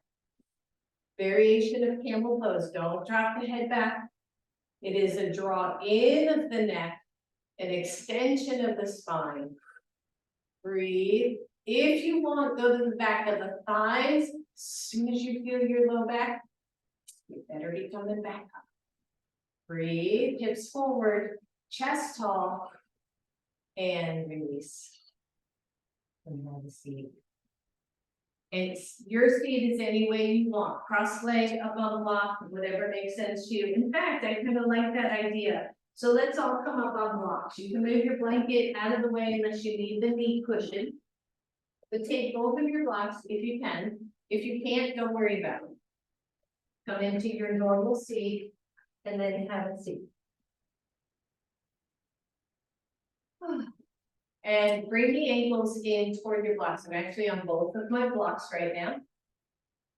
Variation of camel pose, don't drop the head back. It is a draw in of the neck, an extension of the spine. Breathe. If you want, go to the back of the thighs. As soon as you feel your low back, you better be coming back up. Breathe, hips forward, chest tall, and release. And have a seat. Your seat is any way you want, cross leg, up on block, whatever makes sense to you. In fact, I kind of like that idea. So let's all come up on blocks. You can move your blanket out of the way unless you need the knee cushion. But take both of your blocks if you can. If you can't, don't worry about it. Come into your normal seat and then have a seat. And bring the ankles in toward your blocks. I'm actually on both of my blocks right now.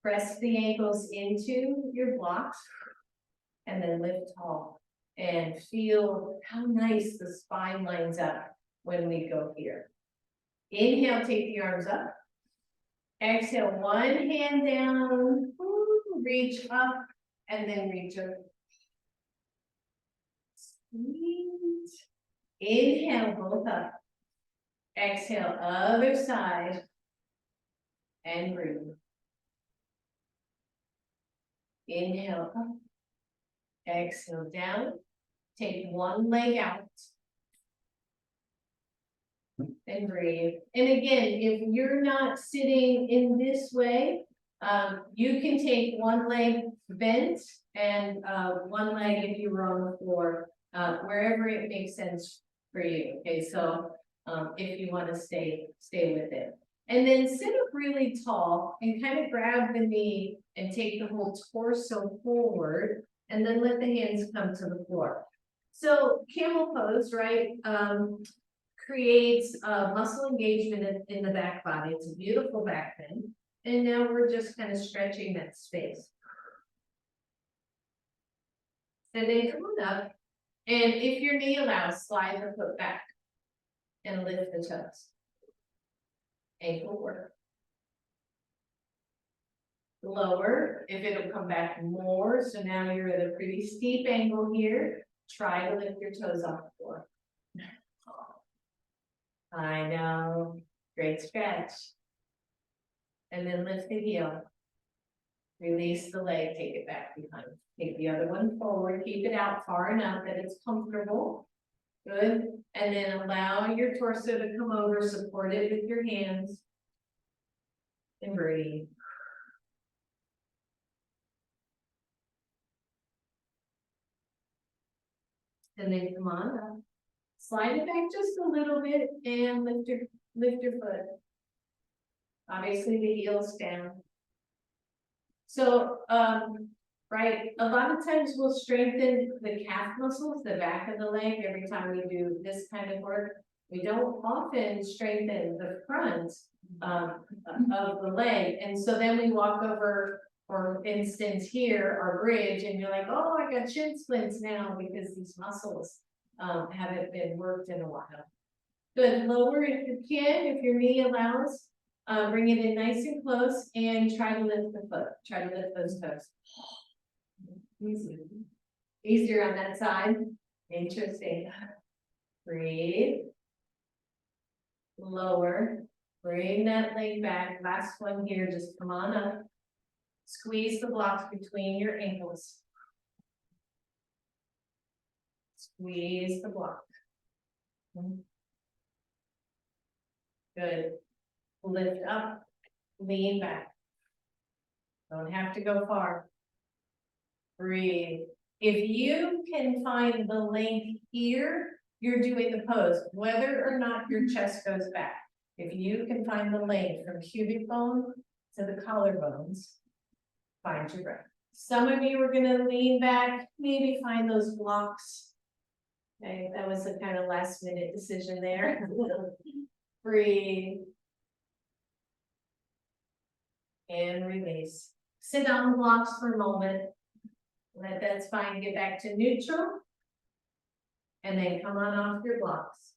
Press the ankles into your blocks and then lift tall and feel how nice the spine lines up when we go here. Inhale, take the arms up. Exhale, one hand down, reach up and then reach up. Squeeze. Inhale, both up. Exhale, other side, and breathe. Inhale up, exhale down, take one leg out, and breathe. And again, if you're not sitting in this way, you can take one leg bent and one leg if you were on the floor, wherever it makes sense for you, okay? So if you want to stay with it. And then sit up really tall and kind of grab the knee and take the whole torso forward and then let the hands come to the floor. So camel pose, right, creates muscle engagement in the back body. It's a beautiful back bend. And now we're just kind of stretching that space. And then come on up. And if your knee allows, slide the foot back. And lift the toes. Ankle work. Lower, if it'll come back more, so now you're at a pretty steep angle here. Try to lift your toes off the floor. I know, great stretch. And then lift the heel. Release the leg, take it back behind. Take the other one forward, keep it out far enough that it's comfortable. Good, and then allow your torso to come over, support it with your hands. And breathe. And then come on up. Slide it back just a little bit and lift your foot. Obviously the heel's down. So, right, a lot of times we'll strengthen the calf muscles, the back of the leg, every time we do this kind of work. We don't often strengthen the front of the leg. And so then we walk over, for instance, here, our bridge, and you're like, oh, I got shin splints now because these muscles haven't been worked in a while. Good, lower if you can, if your knee allows. Bring it in nice and close and try to lift the foot. Try to lift those toes. Easy. Easier on that side. Interesting. Breathe. Lower. Bring that leg back. Last one here. Just come on up. Squeeze the blocks between your ankles. Squeeze the block. Good. Lift up, lean back. Don't have to go far. Breathe. If you can find the length here, you're doing the pose, whether or not your chest goes back. If you can find the length from pubic bone to the collarbones, find your breath. Some of you are going to lean back, maybe find those blocks Okay, that was a kind of last minute decision there. Breathe. And release. Sit on the blocks for a moment. That's fine, get back to neutral. And then come on off your blocks.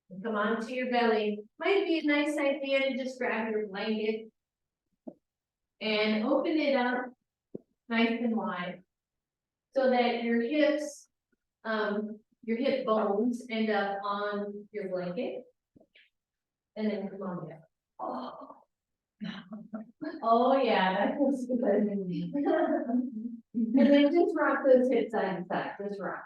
And come on to your belly. Might be a nice idea to just grab your blanket. And open it up nice and wide. So that your hips, your hip bones end up on your blanket. And then come on down. Oh. Oh, yeah, that feels good. And then just rock those hips side to side, just rock.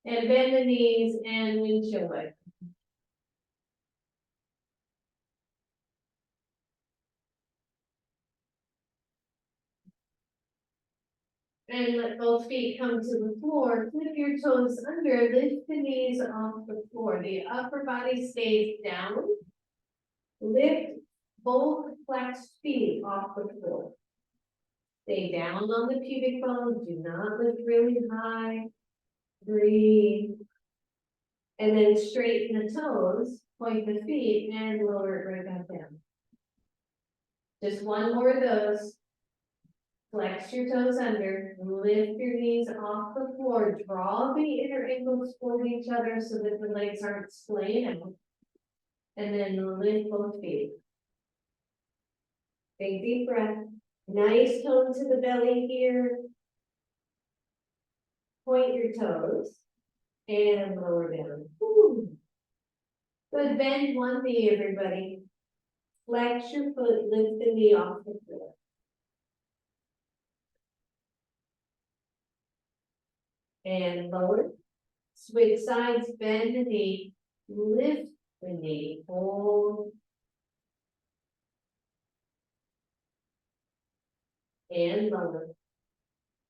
And bend the knees and windshield wiper. And let both feet come to the floor, flip your toes under, lift the knees off the floor, the upper body stays down. Lift both flexed feet off the floor. Stay down on the pubic bone, do not lift really high. Breathe. And then straighten the toes, point the feet, and lower it right back down. Just one more of those. Flex your toes under, lift your knees off the floor, draw the inner ankles toward each other so that the legs aren't splaying out. And then lift both feet. Big deep breath. Nice tone to the belly here. Point your toes and lower down. Woo. Good, bend one knee, everybody. Flex your foot, lift the knee off the floor. And lower. Switch sides, bend the knee, lift the knee, hold. And lower.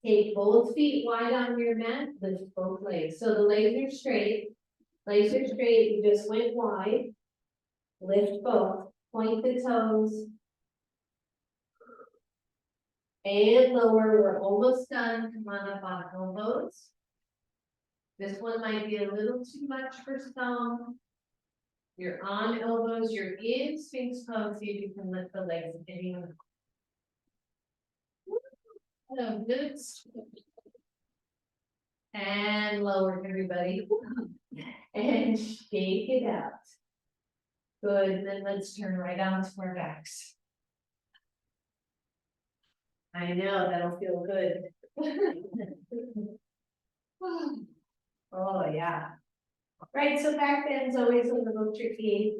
Take both feet wide on your mat, lift both legs. So the legs are straight. Legs are straight, you just went wide. Lift both, point the toes. And lower, we're almost done. Come on up on elbows. This one might be a little too much for some. You're on elbows, you're in Sphinx pose, see if you can lift the legs anywhere. Oh, good. And lower, everybody. And shake it out. Good, then let's turn right on to our backs. I know, that'll feel good. Oh, yeah. Right, so back bend's always a little tricky.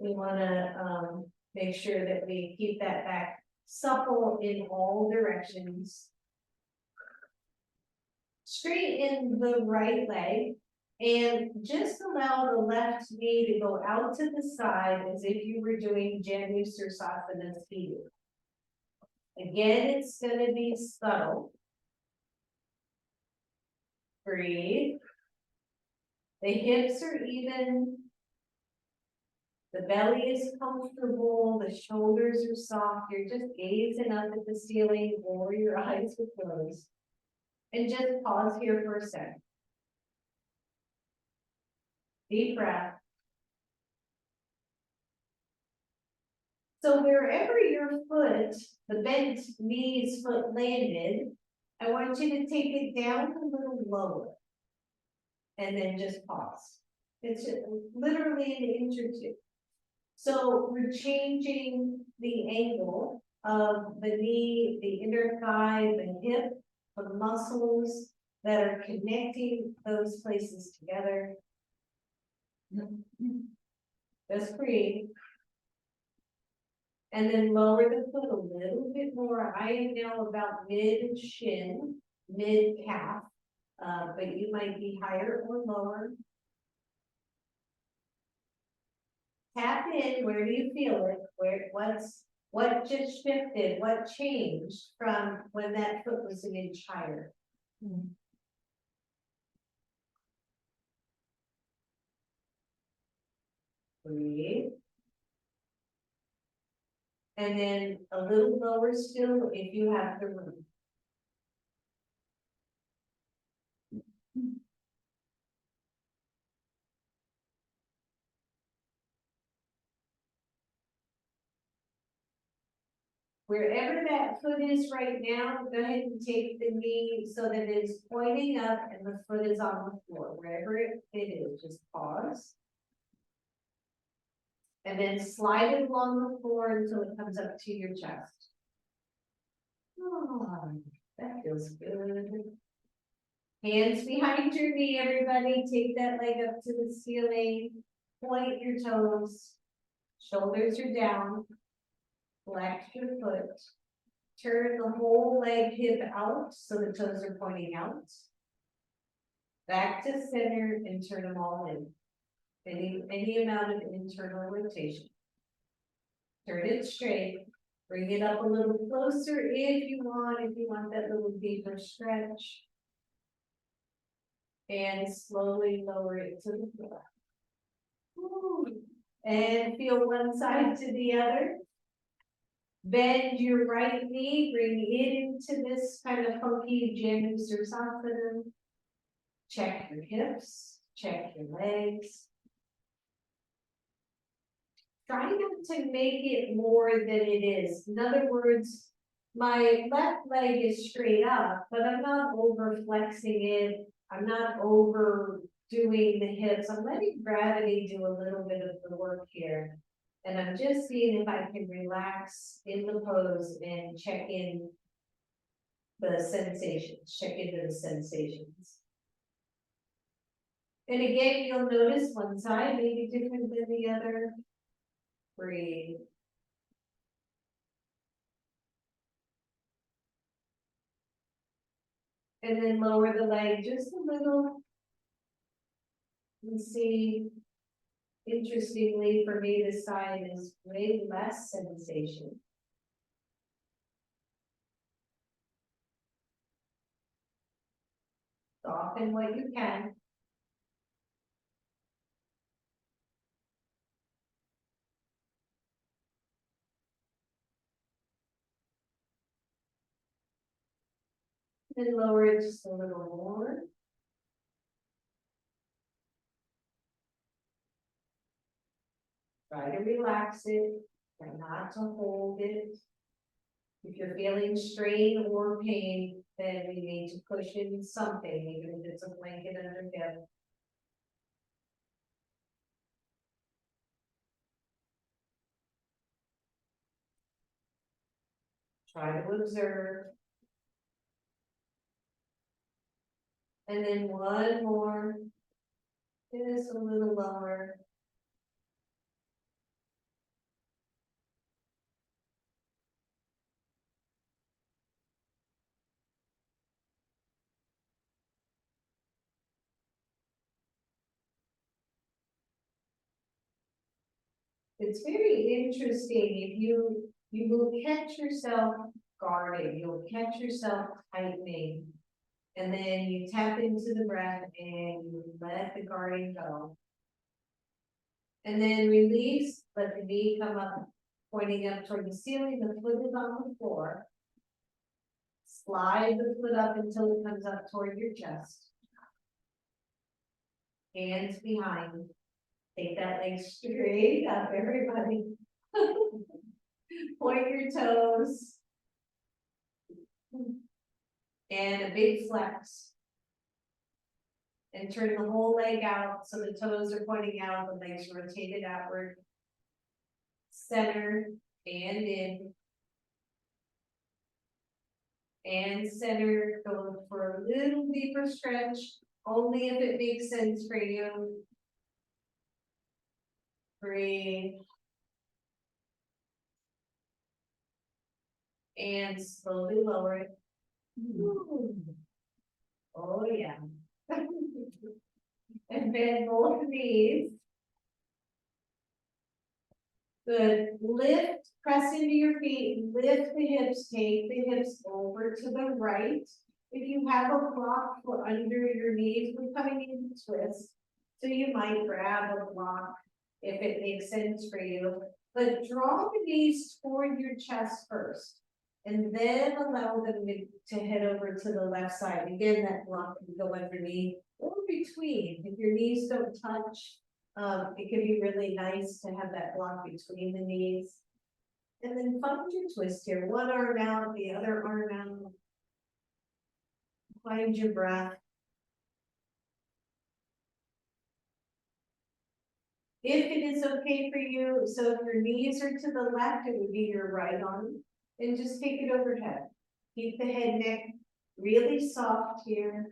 We wanna make sure that we keep that back supple in all directions. Straighten the right leg and just allow the left knee to go out to the side as if you were doing Janu Sirsasana here. Again, it's gonna be subtle. Breathe. The hips are even. The belly is comfortable, the shoulders are soft, you're just gazing up at the ceiling or your eyes are closed. And just pause here for a second. Deep breath. So wherever your foot, the bent knees foot landed, I want you to take it down a little lower. And then just pause. It's literally an inch or two. So we're changing the angle of the knee, the inner thigh, the hip, the muscles that are connecting those places together. Just breathe. And then lower the foot a little bit more. I am now about mid shin, mid calf, but you might be higher or lower. Tap in, where do you feel it? What just shifted? What changed from when that foot was an inch higher? Breathe. And then a little lower still if you have the room. Wherever that foot is right now, go ahead and take the knee so that it's pointing up and the foot is on the floor, wherever it is, just pause. And then slide it along the floor until it comes up to your chest. Oh, that feels good. Hands behind your knee, everybody, take that leg up to the ceiling, point your toes, shoulders are down. Flex your foot, turn the whole leg hip out so the toes are pointing out. Back to center and turn them all in. Any amount of internal rotation. Turn it straight, bring it up a little closer if you want that little deeper stretch. And slowly lower it to the floor. Ooh. And feel one side to the other. Bend your right knee, bring it into this kind of funky Janu Sirsasana. Check your hips, check your legs. Try not to make it more than it is. In other words, my left leg is straight up, but I'm not over flexing it. I'm not overdoing the hips. I'm letting gravity do a little bit of the work here. And I'm just seeing if I can relax in the pose and check in the sensations, check into the sensations. And again, you'll notice one side may be different than the other. Breathe. And then lower the leg just a little. And see. Interestingly, for me, this side is way less sensation. Soften what you can. And lower it just a little more. Try to relax it, try not to hold it. If you're feeling strain or pain, then we need to push in something, even if it's a blanket under hip. Try to observe. And then one more, just a little lower. It's very interesting, if you will catch yourself guarding, you'll catch yourself tightening. And then you tap into the breath and you let the guarding go. And then release, let the knee come up, pointing up toward the ceiling, the foot is on the floor. Slide the foot up until it comes up toward your chest. Hands behind. Take that leg straight up, everybody. Point your toes. And a big flex. And turn the whole leg out so the toes are pointing out, the legs rotated outward. Center and in. And center, go for a little deeper stretch, only if it makes sense for you. Breathe. And slowly lower it. Ooh. Oh yeah. And bend both knees. Good. Lift, press into your feet, lift the hips, take the hips over to the right. If you have a block for under your knees, we're coming into twist. So you might grab a block if it makes sense for you. But draw the knees toward your chest first. And then allow them to head over to the left side. Again, that block can go underneath. or between, if your knees don't touch. It can be really nice to have that block between the knees. And then find your twist here, one arm out, the other arm out. Find your breath. If it is okay for you, so if your knees are to the left, it would be your right arm, and just take it overhead. Keep the head neck really soft here.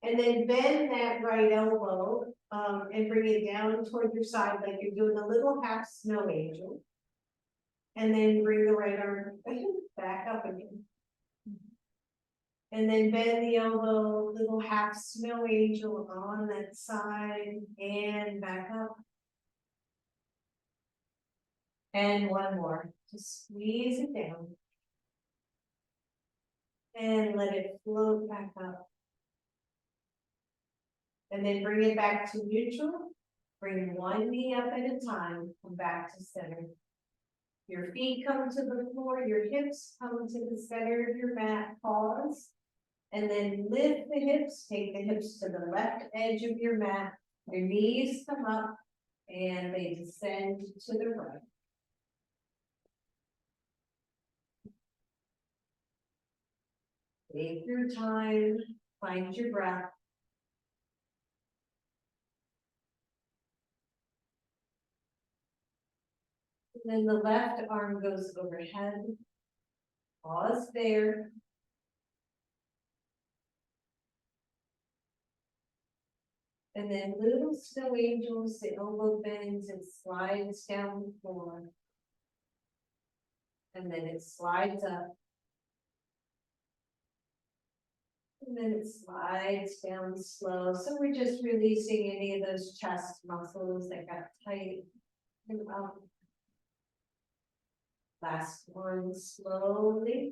And then bend that right elbow, and bring it down toward your side like you're doing a little half snow angel. And then bring the right arm back up again. And then bend the elbow, little half snow angel on that side and back up. And one more, just squeeze it down. And let it float back up. And then bring it back to neutral. Bring one knee up at a time, come back to center. Your feet come to the floor, your hips come to the center of your mat, pause. And then lift the hips, take the hips to the left edge of your mat. Your knees come up and they descend to the right. Take your time, find your breath. And then the left arm goes overhead. Pause there. And then little snow angels, the elbow bends and slides down the floor. And then it slides up. And then it slides down slow. So we're just releasing any of those chest muscles that got tight. And up. Last one, slowly.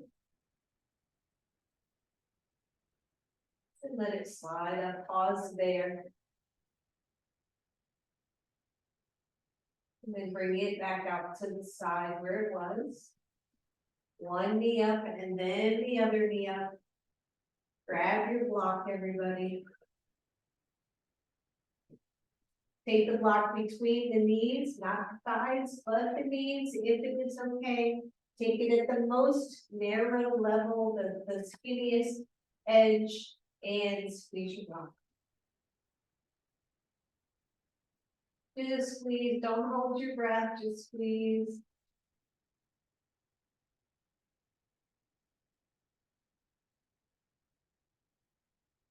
And let it slide up, pause there. And then bring it back out to the side where it was. One knee up and then the other knee up. Grab your block, everybody. Take the block between the knees, not the thighs, but the knees, if it is okay. Take it at the most narrow level, the skinniest edge, and squeeze your block. Just squeeze, don't hold your breath, just squeeze.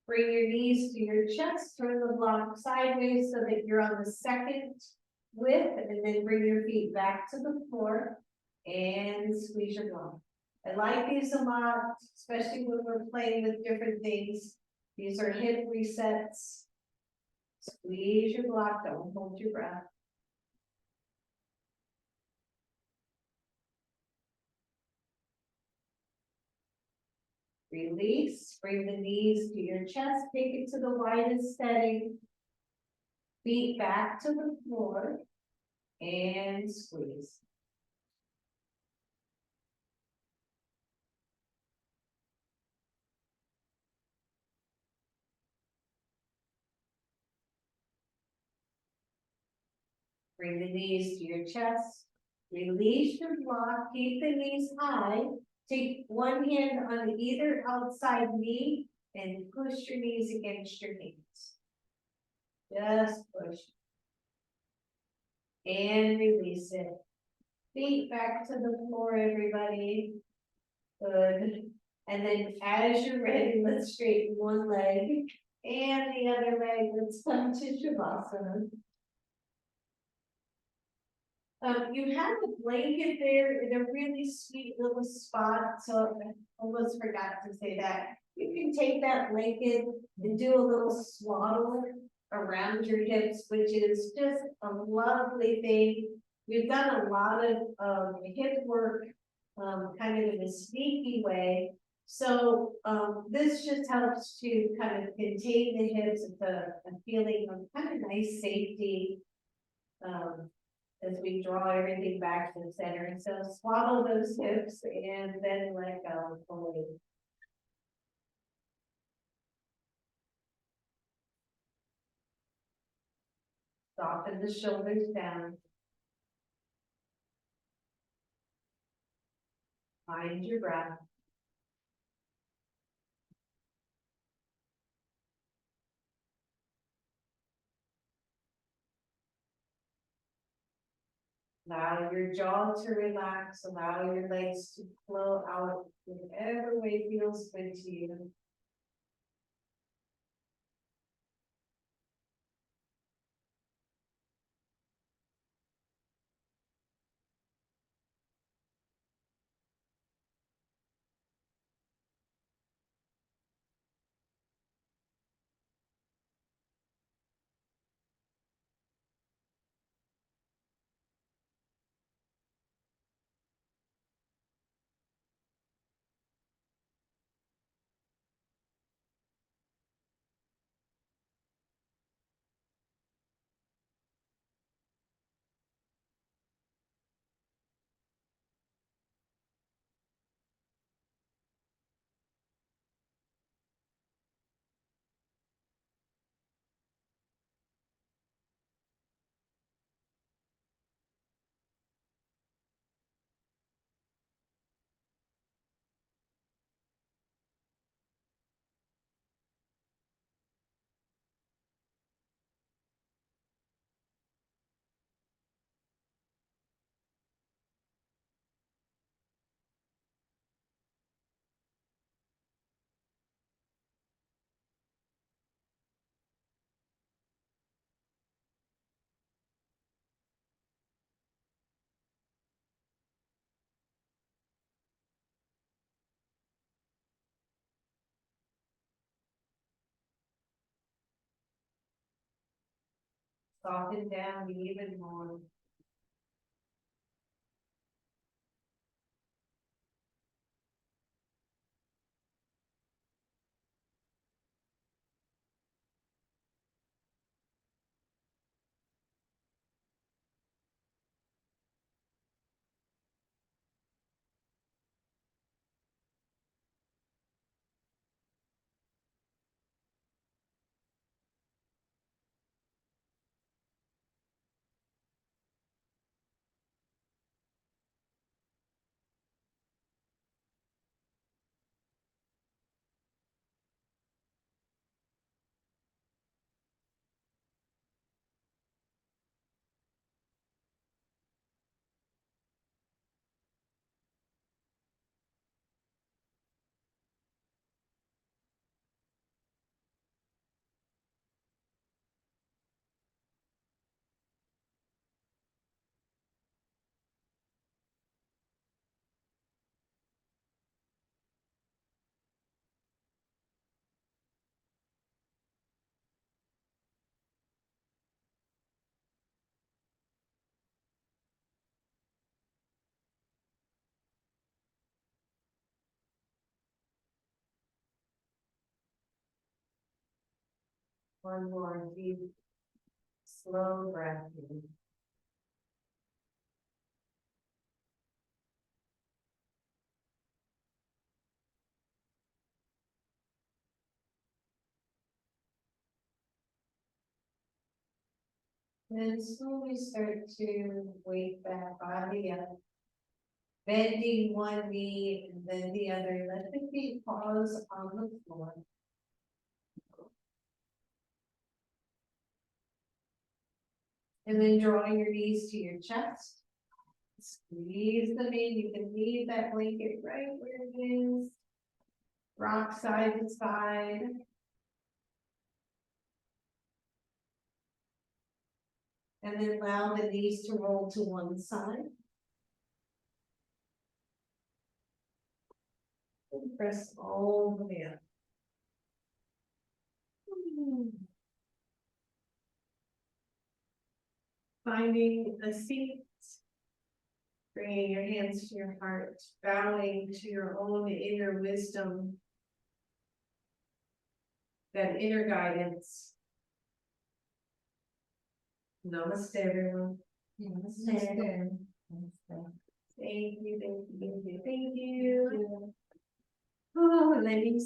Bring your knees to your chest, turn the block sideways so that you're on the second width, and then bring your feet back to the floor and squeeze your block. I like these a lot, especially when we're playing with different things. These are hip resets. Squeeze your block, don't hold your breath. Release, bring the knees to your chest, take it to the widest setting. Feet back to the floor and squeeze. Bring the knees to your chest, release your block, keep the knees high. Take one hand on either outside knee and push your knees against your hands. Just push. And release it. Feet back to the floor, everybody. Good. And then as you're ready, let's straighten one leg and the other leg. Let's come to Shavasana. You have a blanket there in a really sweet little spot, so I almost forgot to say that. You can take that blanket and do a little swaddle around your hips, which is just a lovely thing. We've done a lot of hip work, kind of in a sneaky way. So this just helps to kind of contain the hips. It's a feeling of kind of nice safety. As we draw everything back to the center, so swaddle those hips and then let go fully. Soften the shoulders down. Find your breath. Allow your jaw to relax, allow your legs to flow out whatever way feels good to you. Soften down even more. One more deep, slow breath in. Then slowly start to wake that body up. Bending one knee and then the other, let the feet pause on the floor. And then drawing your knees to your chest. Squeeze them in, you can leave that blanket right where it is. Rock side to side. And then allow the knees to roll to one side. And press all the way up. Finding a seat. Bringing your hands to your heart, bowing to your own inner wisdom. That inner guidance. Namaste, everyone. This is good. Thank you, thank you, thank you, thank you. Oh, ladies.